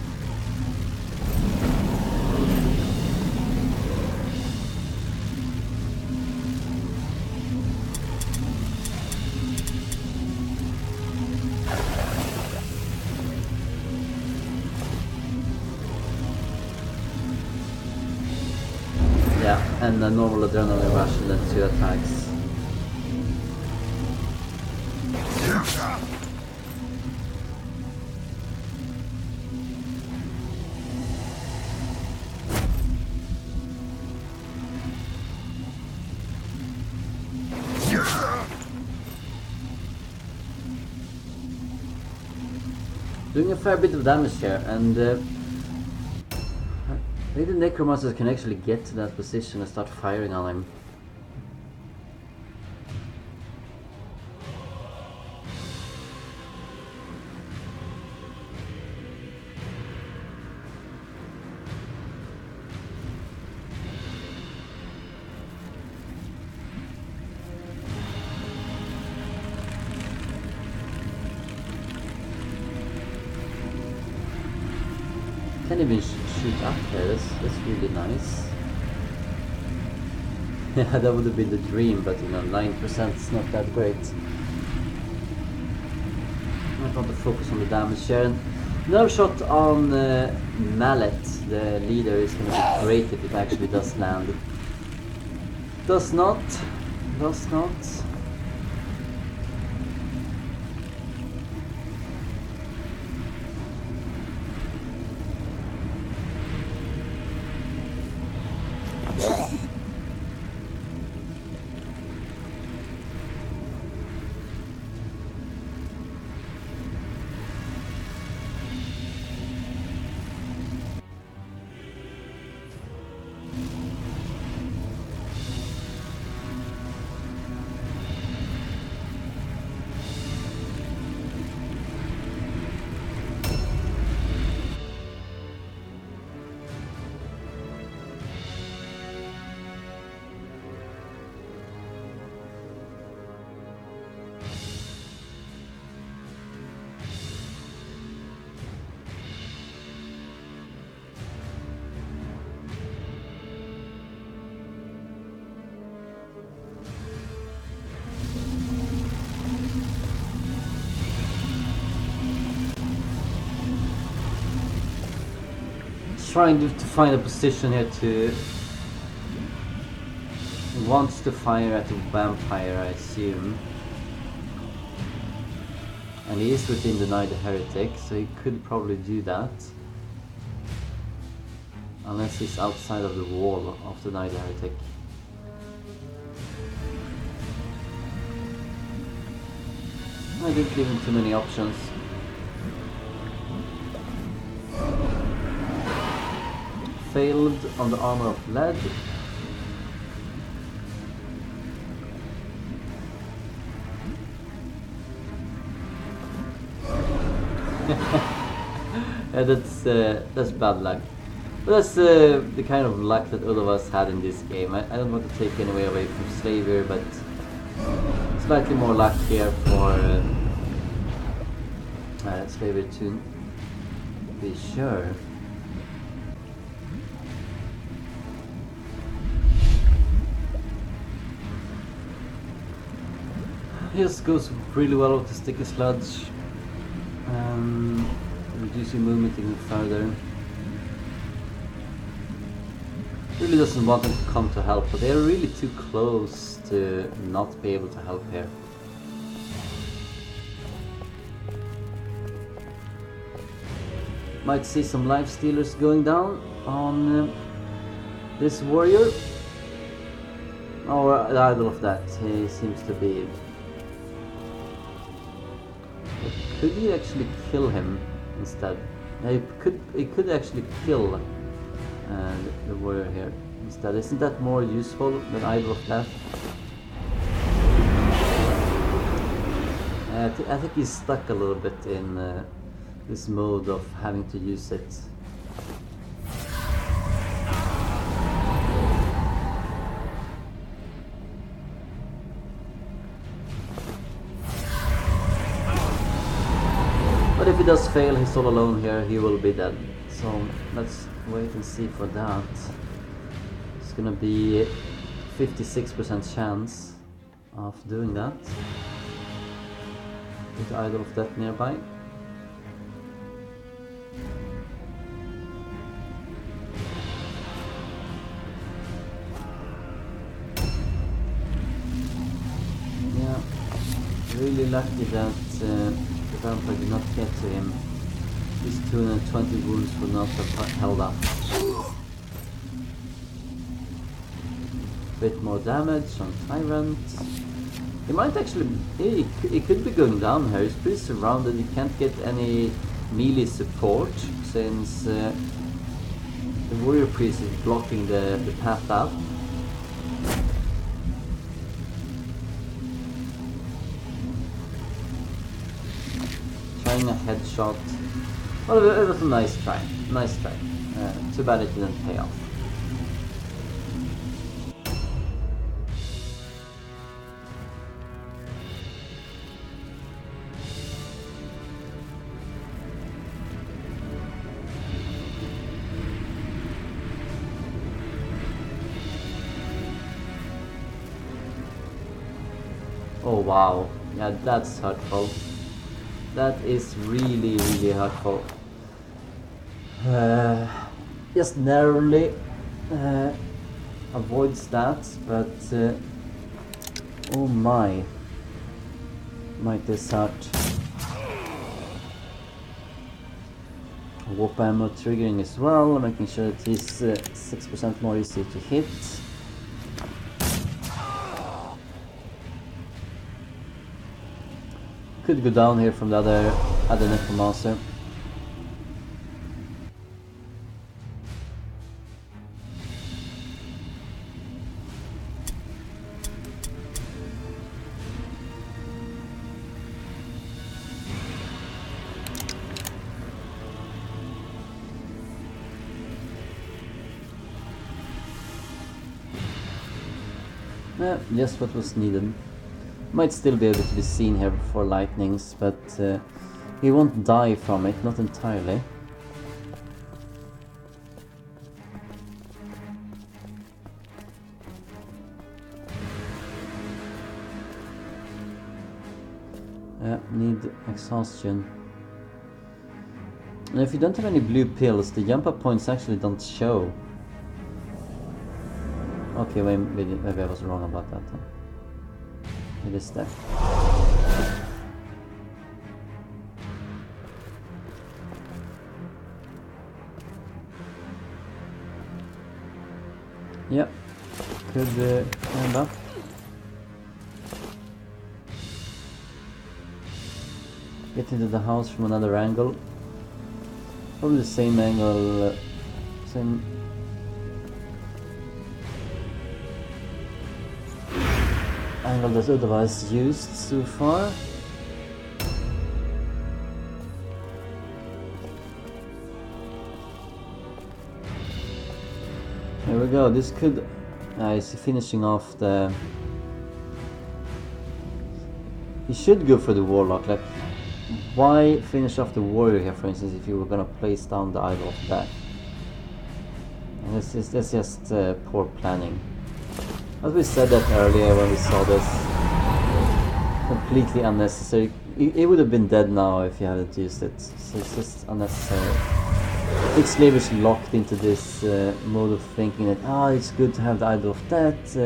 And a normal adrenaline rush and then 2 attacks. Doing a fair bit of damage here, and maybe the Necromancers can actually get to that position and start firing on him. Can't even shoot up here, that's really nice. Yeah, that would have been the dream, but you know, 9% is not that great. I want to focus on the damage here. Nerve shot on Mallet, the leader, is going to be great if it actually does land. Does not. trying to find a position here to... He wants to fire at the vampire, I assume. And he is within the Knight Heretic, so he could probably do that. Unless he's outside of the wall of the Knight Heretic. I didn't give him too many options. Failed on the armor of lead. Yeah, that's bad luck. But that's the kind of luck that Uddhava's had in this game. I don't want to take any way away from Slaviour, but slightly more luck here for Slaviour to be sure. This goes really well with the sticky sludge. Reducing movement even further. Really doesn't want them to come to help, but they're really too close to not be able to help here. Might see some life stealers going down on this warrior. Or the idol of that, he seems to be. Could he actually kill him instead? He could actually kill the warrior here instead. Isn't that more useful than Idol of Death? I think he's stuck a little bit in this mode of having to use it. But if he does fail, he's all alone here, he will be dead. So let's wait and see for that. It's gonna be 56% chance of doing that. With the Idol of Death nearby. Yeah, really lucky that the vampire did not get to him. His 220 wounds would not have held up. Bit more damage on Tyrant. He might actually... He could be going down here. He's pretty surrounded. He can't get any melee support since the warrior priest is blocking the path out. Trying a headshot. Well, it was a nice try. Nice try. Too bad it didn't pay off. Oh wow, yeah, that's hurtful. That is really, really hurtful. Just narrowly avoids that, but oh my, might this hurt. Warp ammo triggering as well, making sure that he's 6% more easy to hit. Could go down here from the other necromancer. Just what was needed. Might still be able to be seen here before lightnings, but he won't die from it, not entirely. Need exhaustion. And if you don't have any blue pills, the jump up points actually don't show. Okay, maybe I was wrong about that then. It is there. Yep, could climb up. Get into the house from another angle. Probably the same angle, same angle that Uddhava has used so far. There we go, this could... is finishing off the... He should go for the Warlock, like... Why finish off the Warrior here, for instance, if you were gonna place down the Idol of Death? And that's just poor planning. As we said that earlier when we saw this, completely unnecessary. It would have been dead now if you hadn't used it, so it's just unnecessary. I think Slaviour's locked into this mode of thinking that it's good to have the Idol of Death,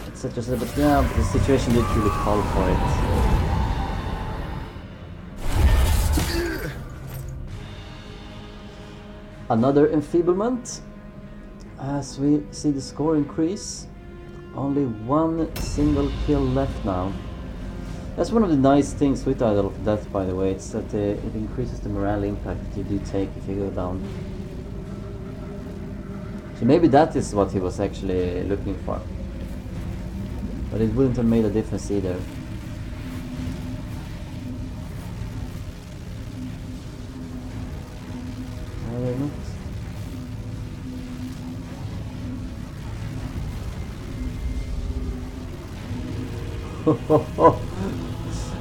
etc. But yeah, but the situation didn't really call for it. Another enfeeblement, as we see the score increase. Only one single kill left now. That's one of the nice things with Idol of Death, by the way, it's that it increases the morale impact that you do take if you go down. So maybe that is what he was actually looking for. But it wouldn't have made a difference either.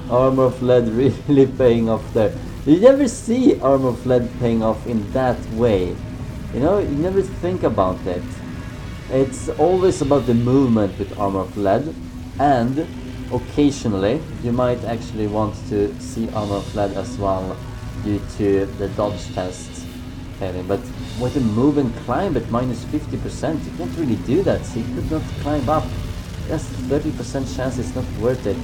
Armor of Lead really paying off there. You never see Armor of Lead paying off in that way. You know, you never think about it. It's always about the movement with Armor of Lead, and occasionally you might actually want to see Armor of Lead as well due to the dodge test failing. But with a move and climb at minus 50%, you can't really do that, so you could not climb up. Just 30% chance, it's not worth it.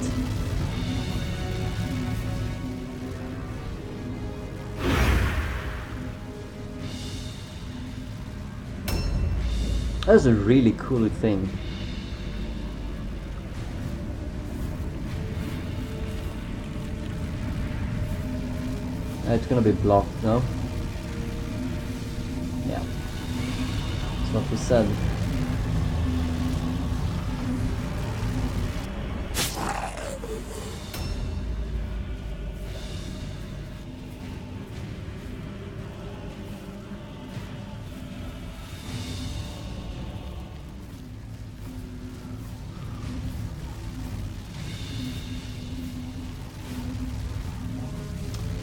That's a really cool thing. It's gonna be blocked, no? Yeah. That's what we said.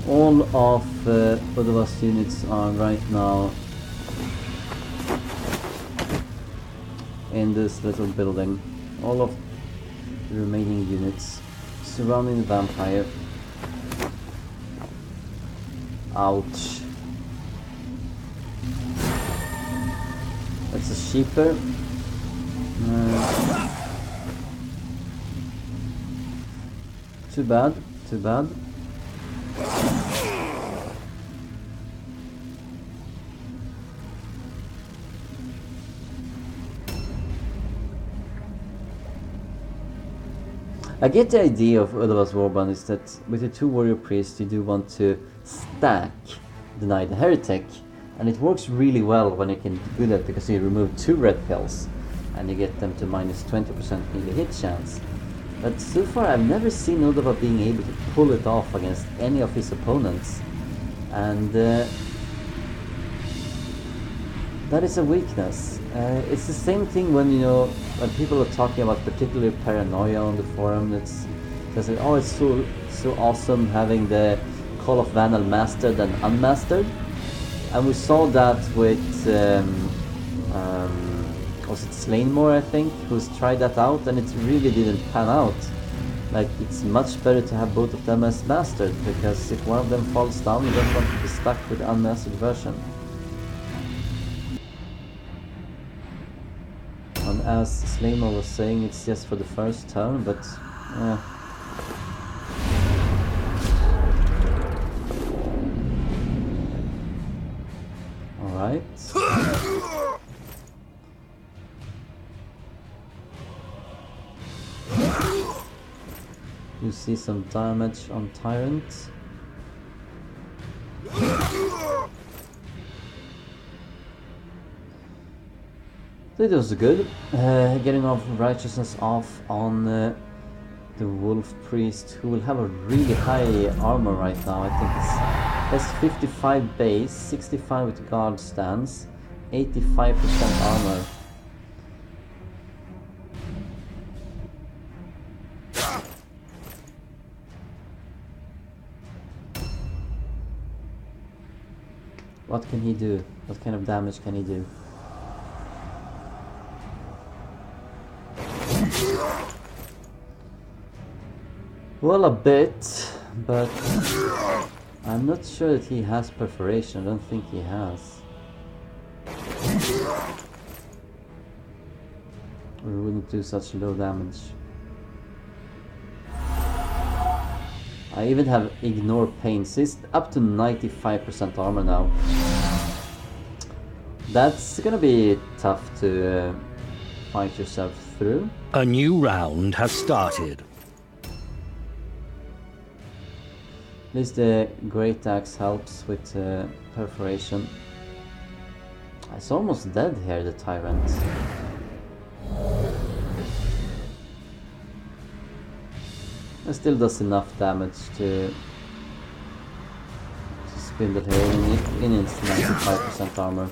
All of Uddhava's units are right now in this little building. All of the remaining units surrounding the vampire. Ouch. That's a sheeper. Too bad, too bad. I get the idea of Uddhava's Warband is that with the 2 warrior priests you do want to stack Deny the Heretic, and it works really well when you can do that because you remove 2 red pills and you get them to minus 20% melee hit chance. But so far I've never seen Uddhava being able to pull it off against any of his opponents, and that is a weakness. It's the same thing when, you know, when people are talking about particular paranoia on the forum. It's just like, oh, it's so awesome having the Call of Vanal mastered and unmastered, and we saw that with was it Slaviour, I think, who's tried that out, and it really didn't pan out. Like, it's much better to have both of them as mastered, because if one of them falls down, you don't want to be stuck with the unmastered version. And as Slaviour was saying, it's just for the first turn, but alright. You see some damage on Tyrant. That was good. Getting off righteousness off on the Wolf Priest, who will have a really high armor right now. I think it's 55 base, 65 with guard stance, 85% armor. What can he do? What kind of damage can he do? Well, a bit, but I'm not sure that he has perforation. I don't think he has. Or he wouldn't do such low damage. I even have ignore pain, so it's up to 95% armor now. That's gonna be tough to fight yourself through. A new round has started. At least the Great Axe helps with perforation. It's almost dead here, the Tyrant. It still does enough damage to spindle here in its 95% armor.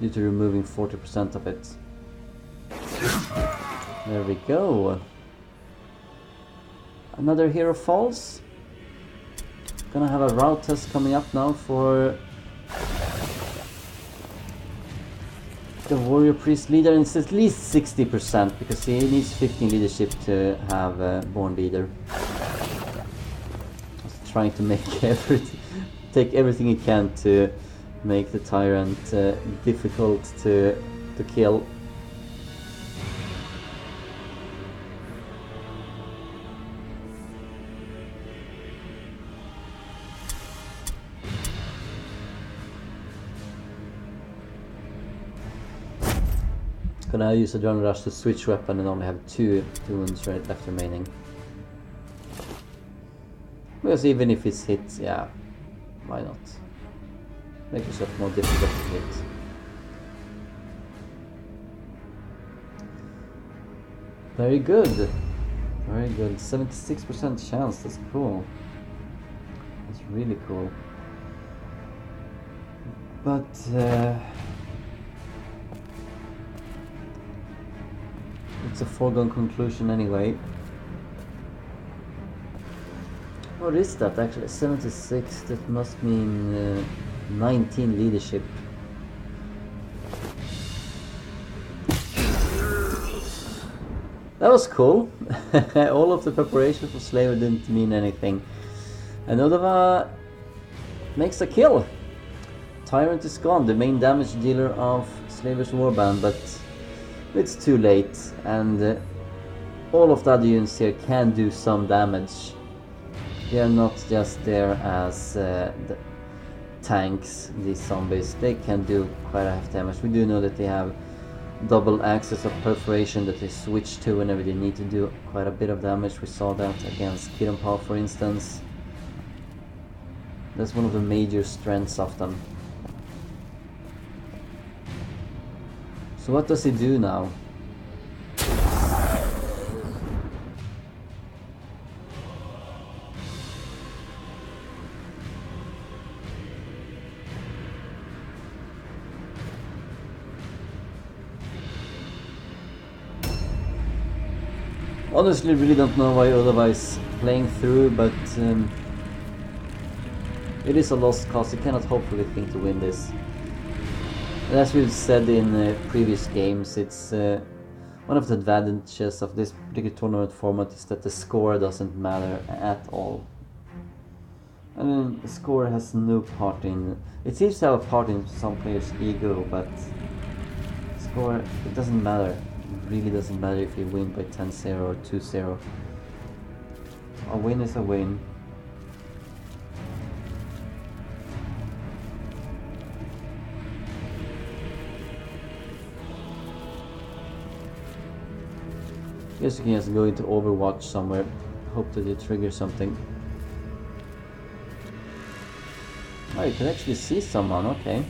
Due to removing 40% of it. There we go. Another hero falls. Gonna have a route test coming up now for the warrior priest leader, and it's at least 60% because he needs 15 leadership to have a born leader. Just trying to make take everything he can to make the tyrant difficult to kill. Gonna use adrenaline rush to switch weapon and only have two wounds left remaining. Because even if it's hit, yeah, why not? Make yourself more difficult to hit. Very good. Very good. 76% chance, that's cool. That's really cool. But it's a foregone conclusion anyway. What is that actually? 76, that must mean 19 leadership. That was cool. All of the preparation for Slaviour didn't mean anything. And Uddhava makes a kill. Tyrant is gone, the main damage dealer of Slaviour's warband, but it's too late, and all of the other units here can do some damage. They are not just there as the tanks, these zombies. They can do quite a hefty damage. We do know that they have double access of perforation that they switch to whenever they need to do quite a bit of damage. We saw that against Karond, for instance. That's one of the major strengths of them. So what does he do now? Honestly, really don't know why Uddhava is playing through, but it is a lost cause. You cannot hope for anything to win this. And as we've said in previous games, it's One of the advantages of this particular tournament format is that the score doesn't matter at all. I mean, the score has no part in... It seems to have a part in some players' ego, but... Score, it doesn't matter. It really doesn't matter if you win by 10-0 or 2-0. A win is a win. Guess you can just go into Overwatch somewhere. Hope that you trigger something. Oh, you can actually see someone, okay.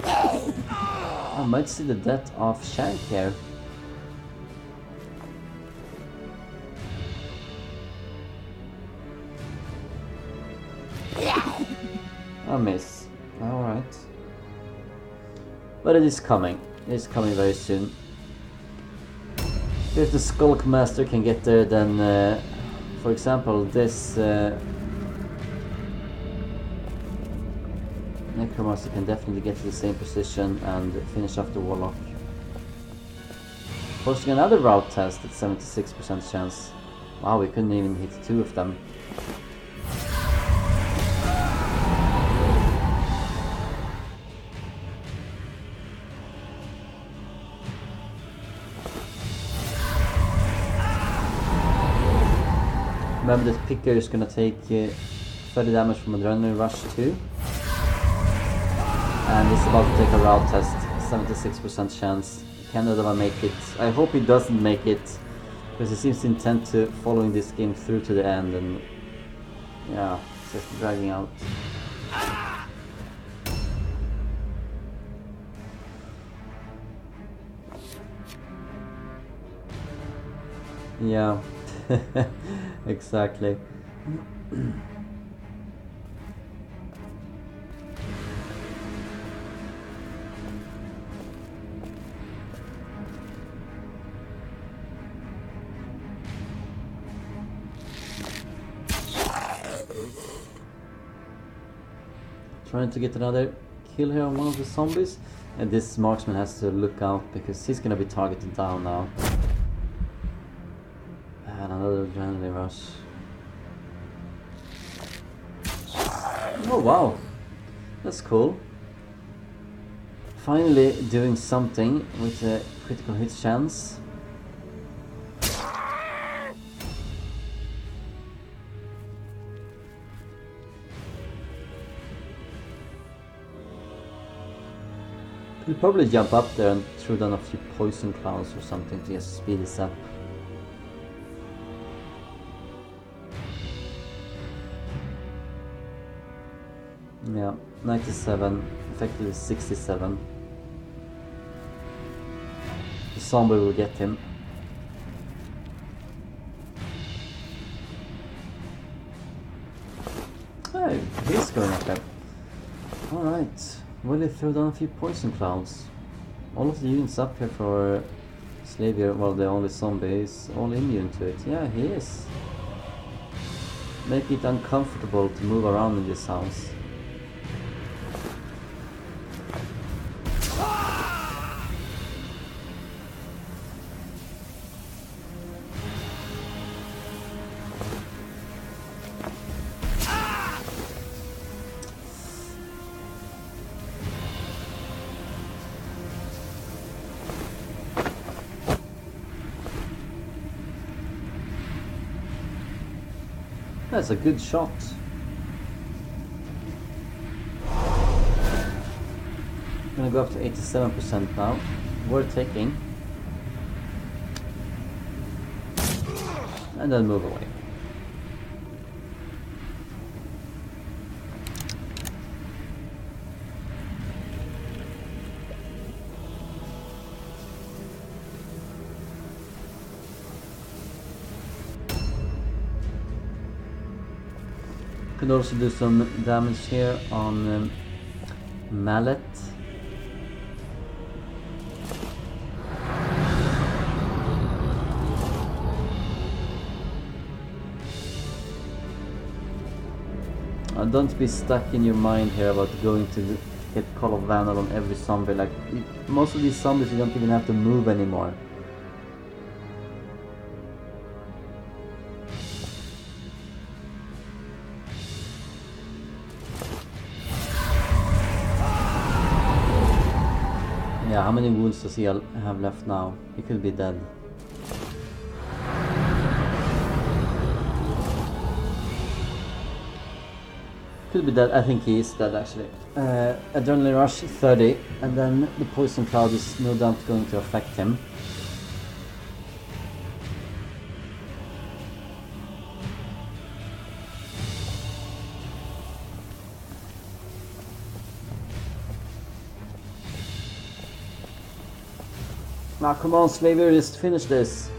I might see the death of Shank here. A miss. Alright. But it is coming. It is coming very soon. If the Skulk Master can get there, then, for example, this Necromancer can definitely get to the same position and finish off the Warlock. Posting another route test at 76% chance. Wow, we couldn't even hit 2 of them. Remember that Picker is gonna take 30 damage from Adrenaline Rush too. And he's about to take a route test, 76% chance. Can Uddhava make it? I hope he doesn't make it, because he seems intent to following this game through to the end, and yeah, it's just dragging out. Yeah, exactly. Trying to get another kill here on one of the zombies, and this marksman has to look out because he's gonna be targeted down now. And another adrenaline rush. Oh wow, that's cool. Finally doing something with a critical hit chance. Could probably jump up there and throw down a few poison clouds or something to just speed this up. Yeah, 97, effectively 67. The zombie will get him. Oh, he's going up there. Alright. Will he throw down a few poison clouds? All of the units up here for Slaviour, well, the only zombie is all immune to it. Yeah, he is. Make it uncomfortable to move around in this house. That's a good shot. Gonna go up to 87% now. Worth taking. And then move away. Could also do some damage here on Mallet. Don't be stuck in your mind here about going to get Call of Vandal on every zombie. Like, most of these zombies you don't even have to move anymore. Yeah, how many wounds does he have left now? He could be dead. Could be dead. I think he is dead actually. Adrenaline rush 30, and then the poison cloud is no doubt going to affect him. Now come on, Slaviour, just finish this.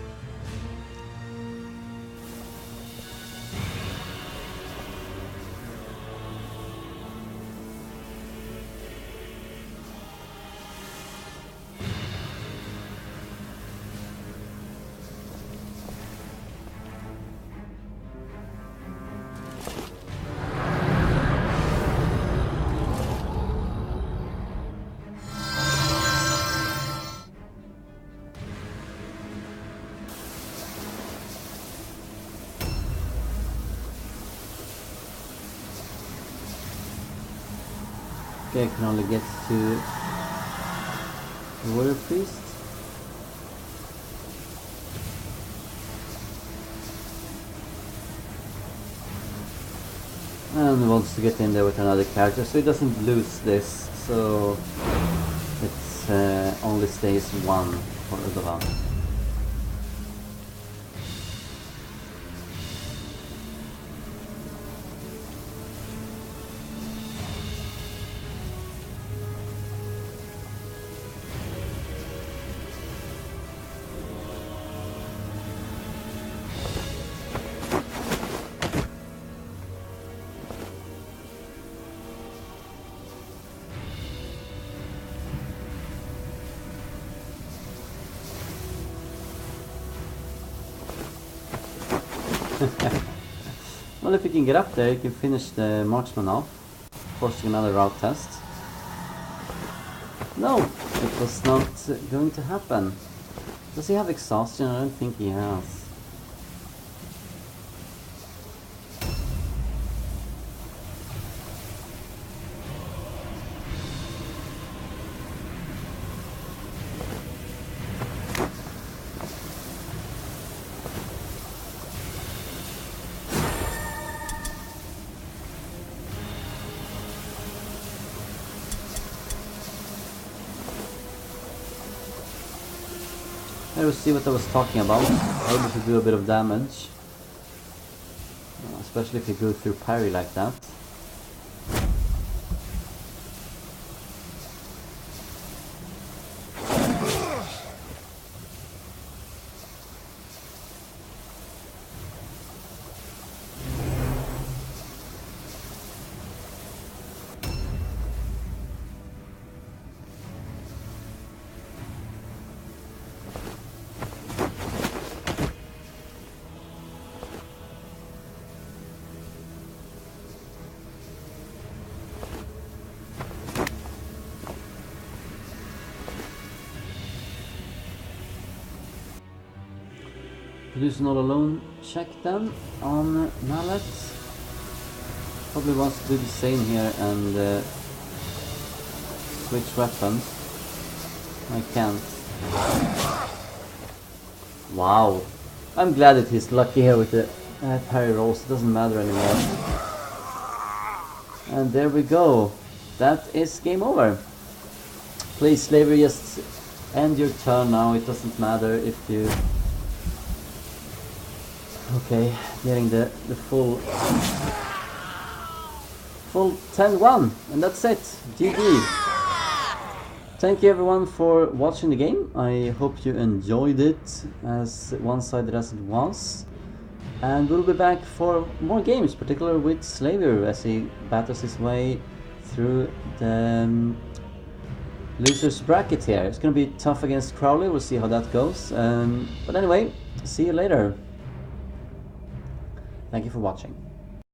Okay, I can only get to the Warrior Priest. And wants to get in there with another character, so he doesn't lose this, so it only stays one for Uddhava. Well, if you can get up there, you can finish the marksman off, forcing another route test. No, it was not going to happen. Does he have exhaustion? I don't think he has. Let's see what I was talking about. Able to do a bit of damage, especially if you go through parry like that. Produce an all alone check then on Mallet. Probably wants to do the same here and switch weapons. I can't. Wow. I'm glad that he's lucky here with the parry rolls. It doesn't matter anymore. And there we go. That is game over. Please, Slaviour, just end your turn now. It doesn't matter if you... Okay, getting the full 10-1, and that's it. GG. Thank you everyone for watching the game. I hope you enjoyed it as one-sided as it was. And we'll be back for more games, particularly with Slaviour as he battles his way through the losers bracket here. It's gonna be tough against Crowley, we'll see how that goes. But anyway, see you later. Thank you for watching.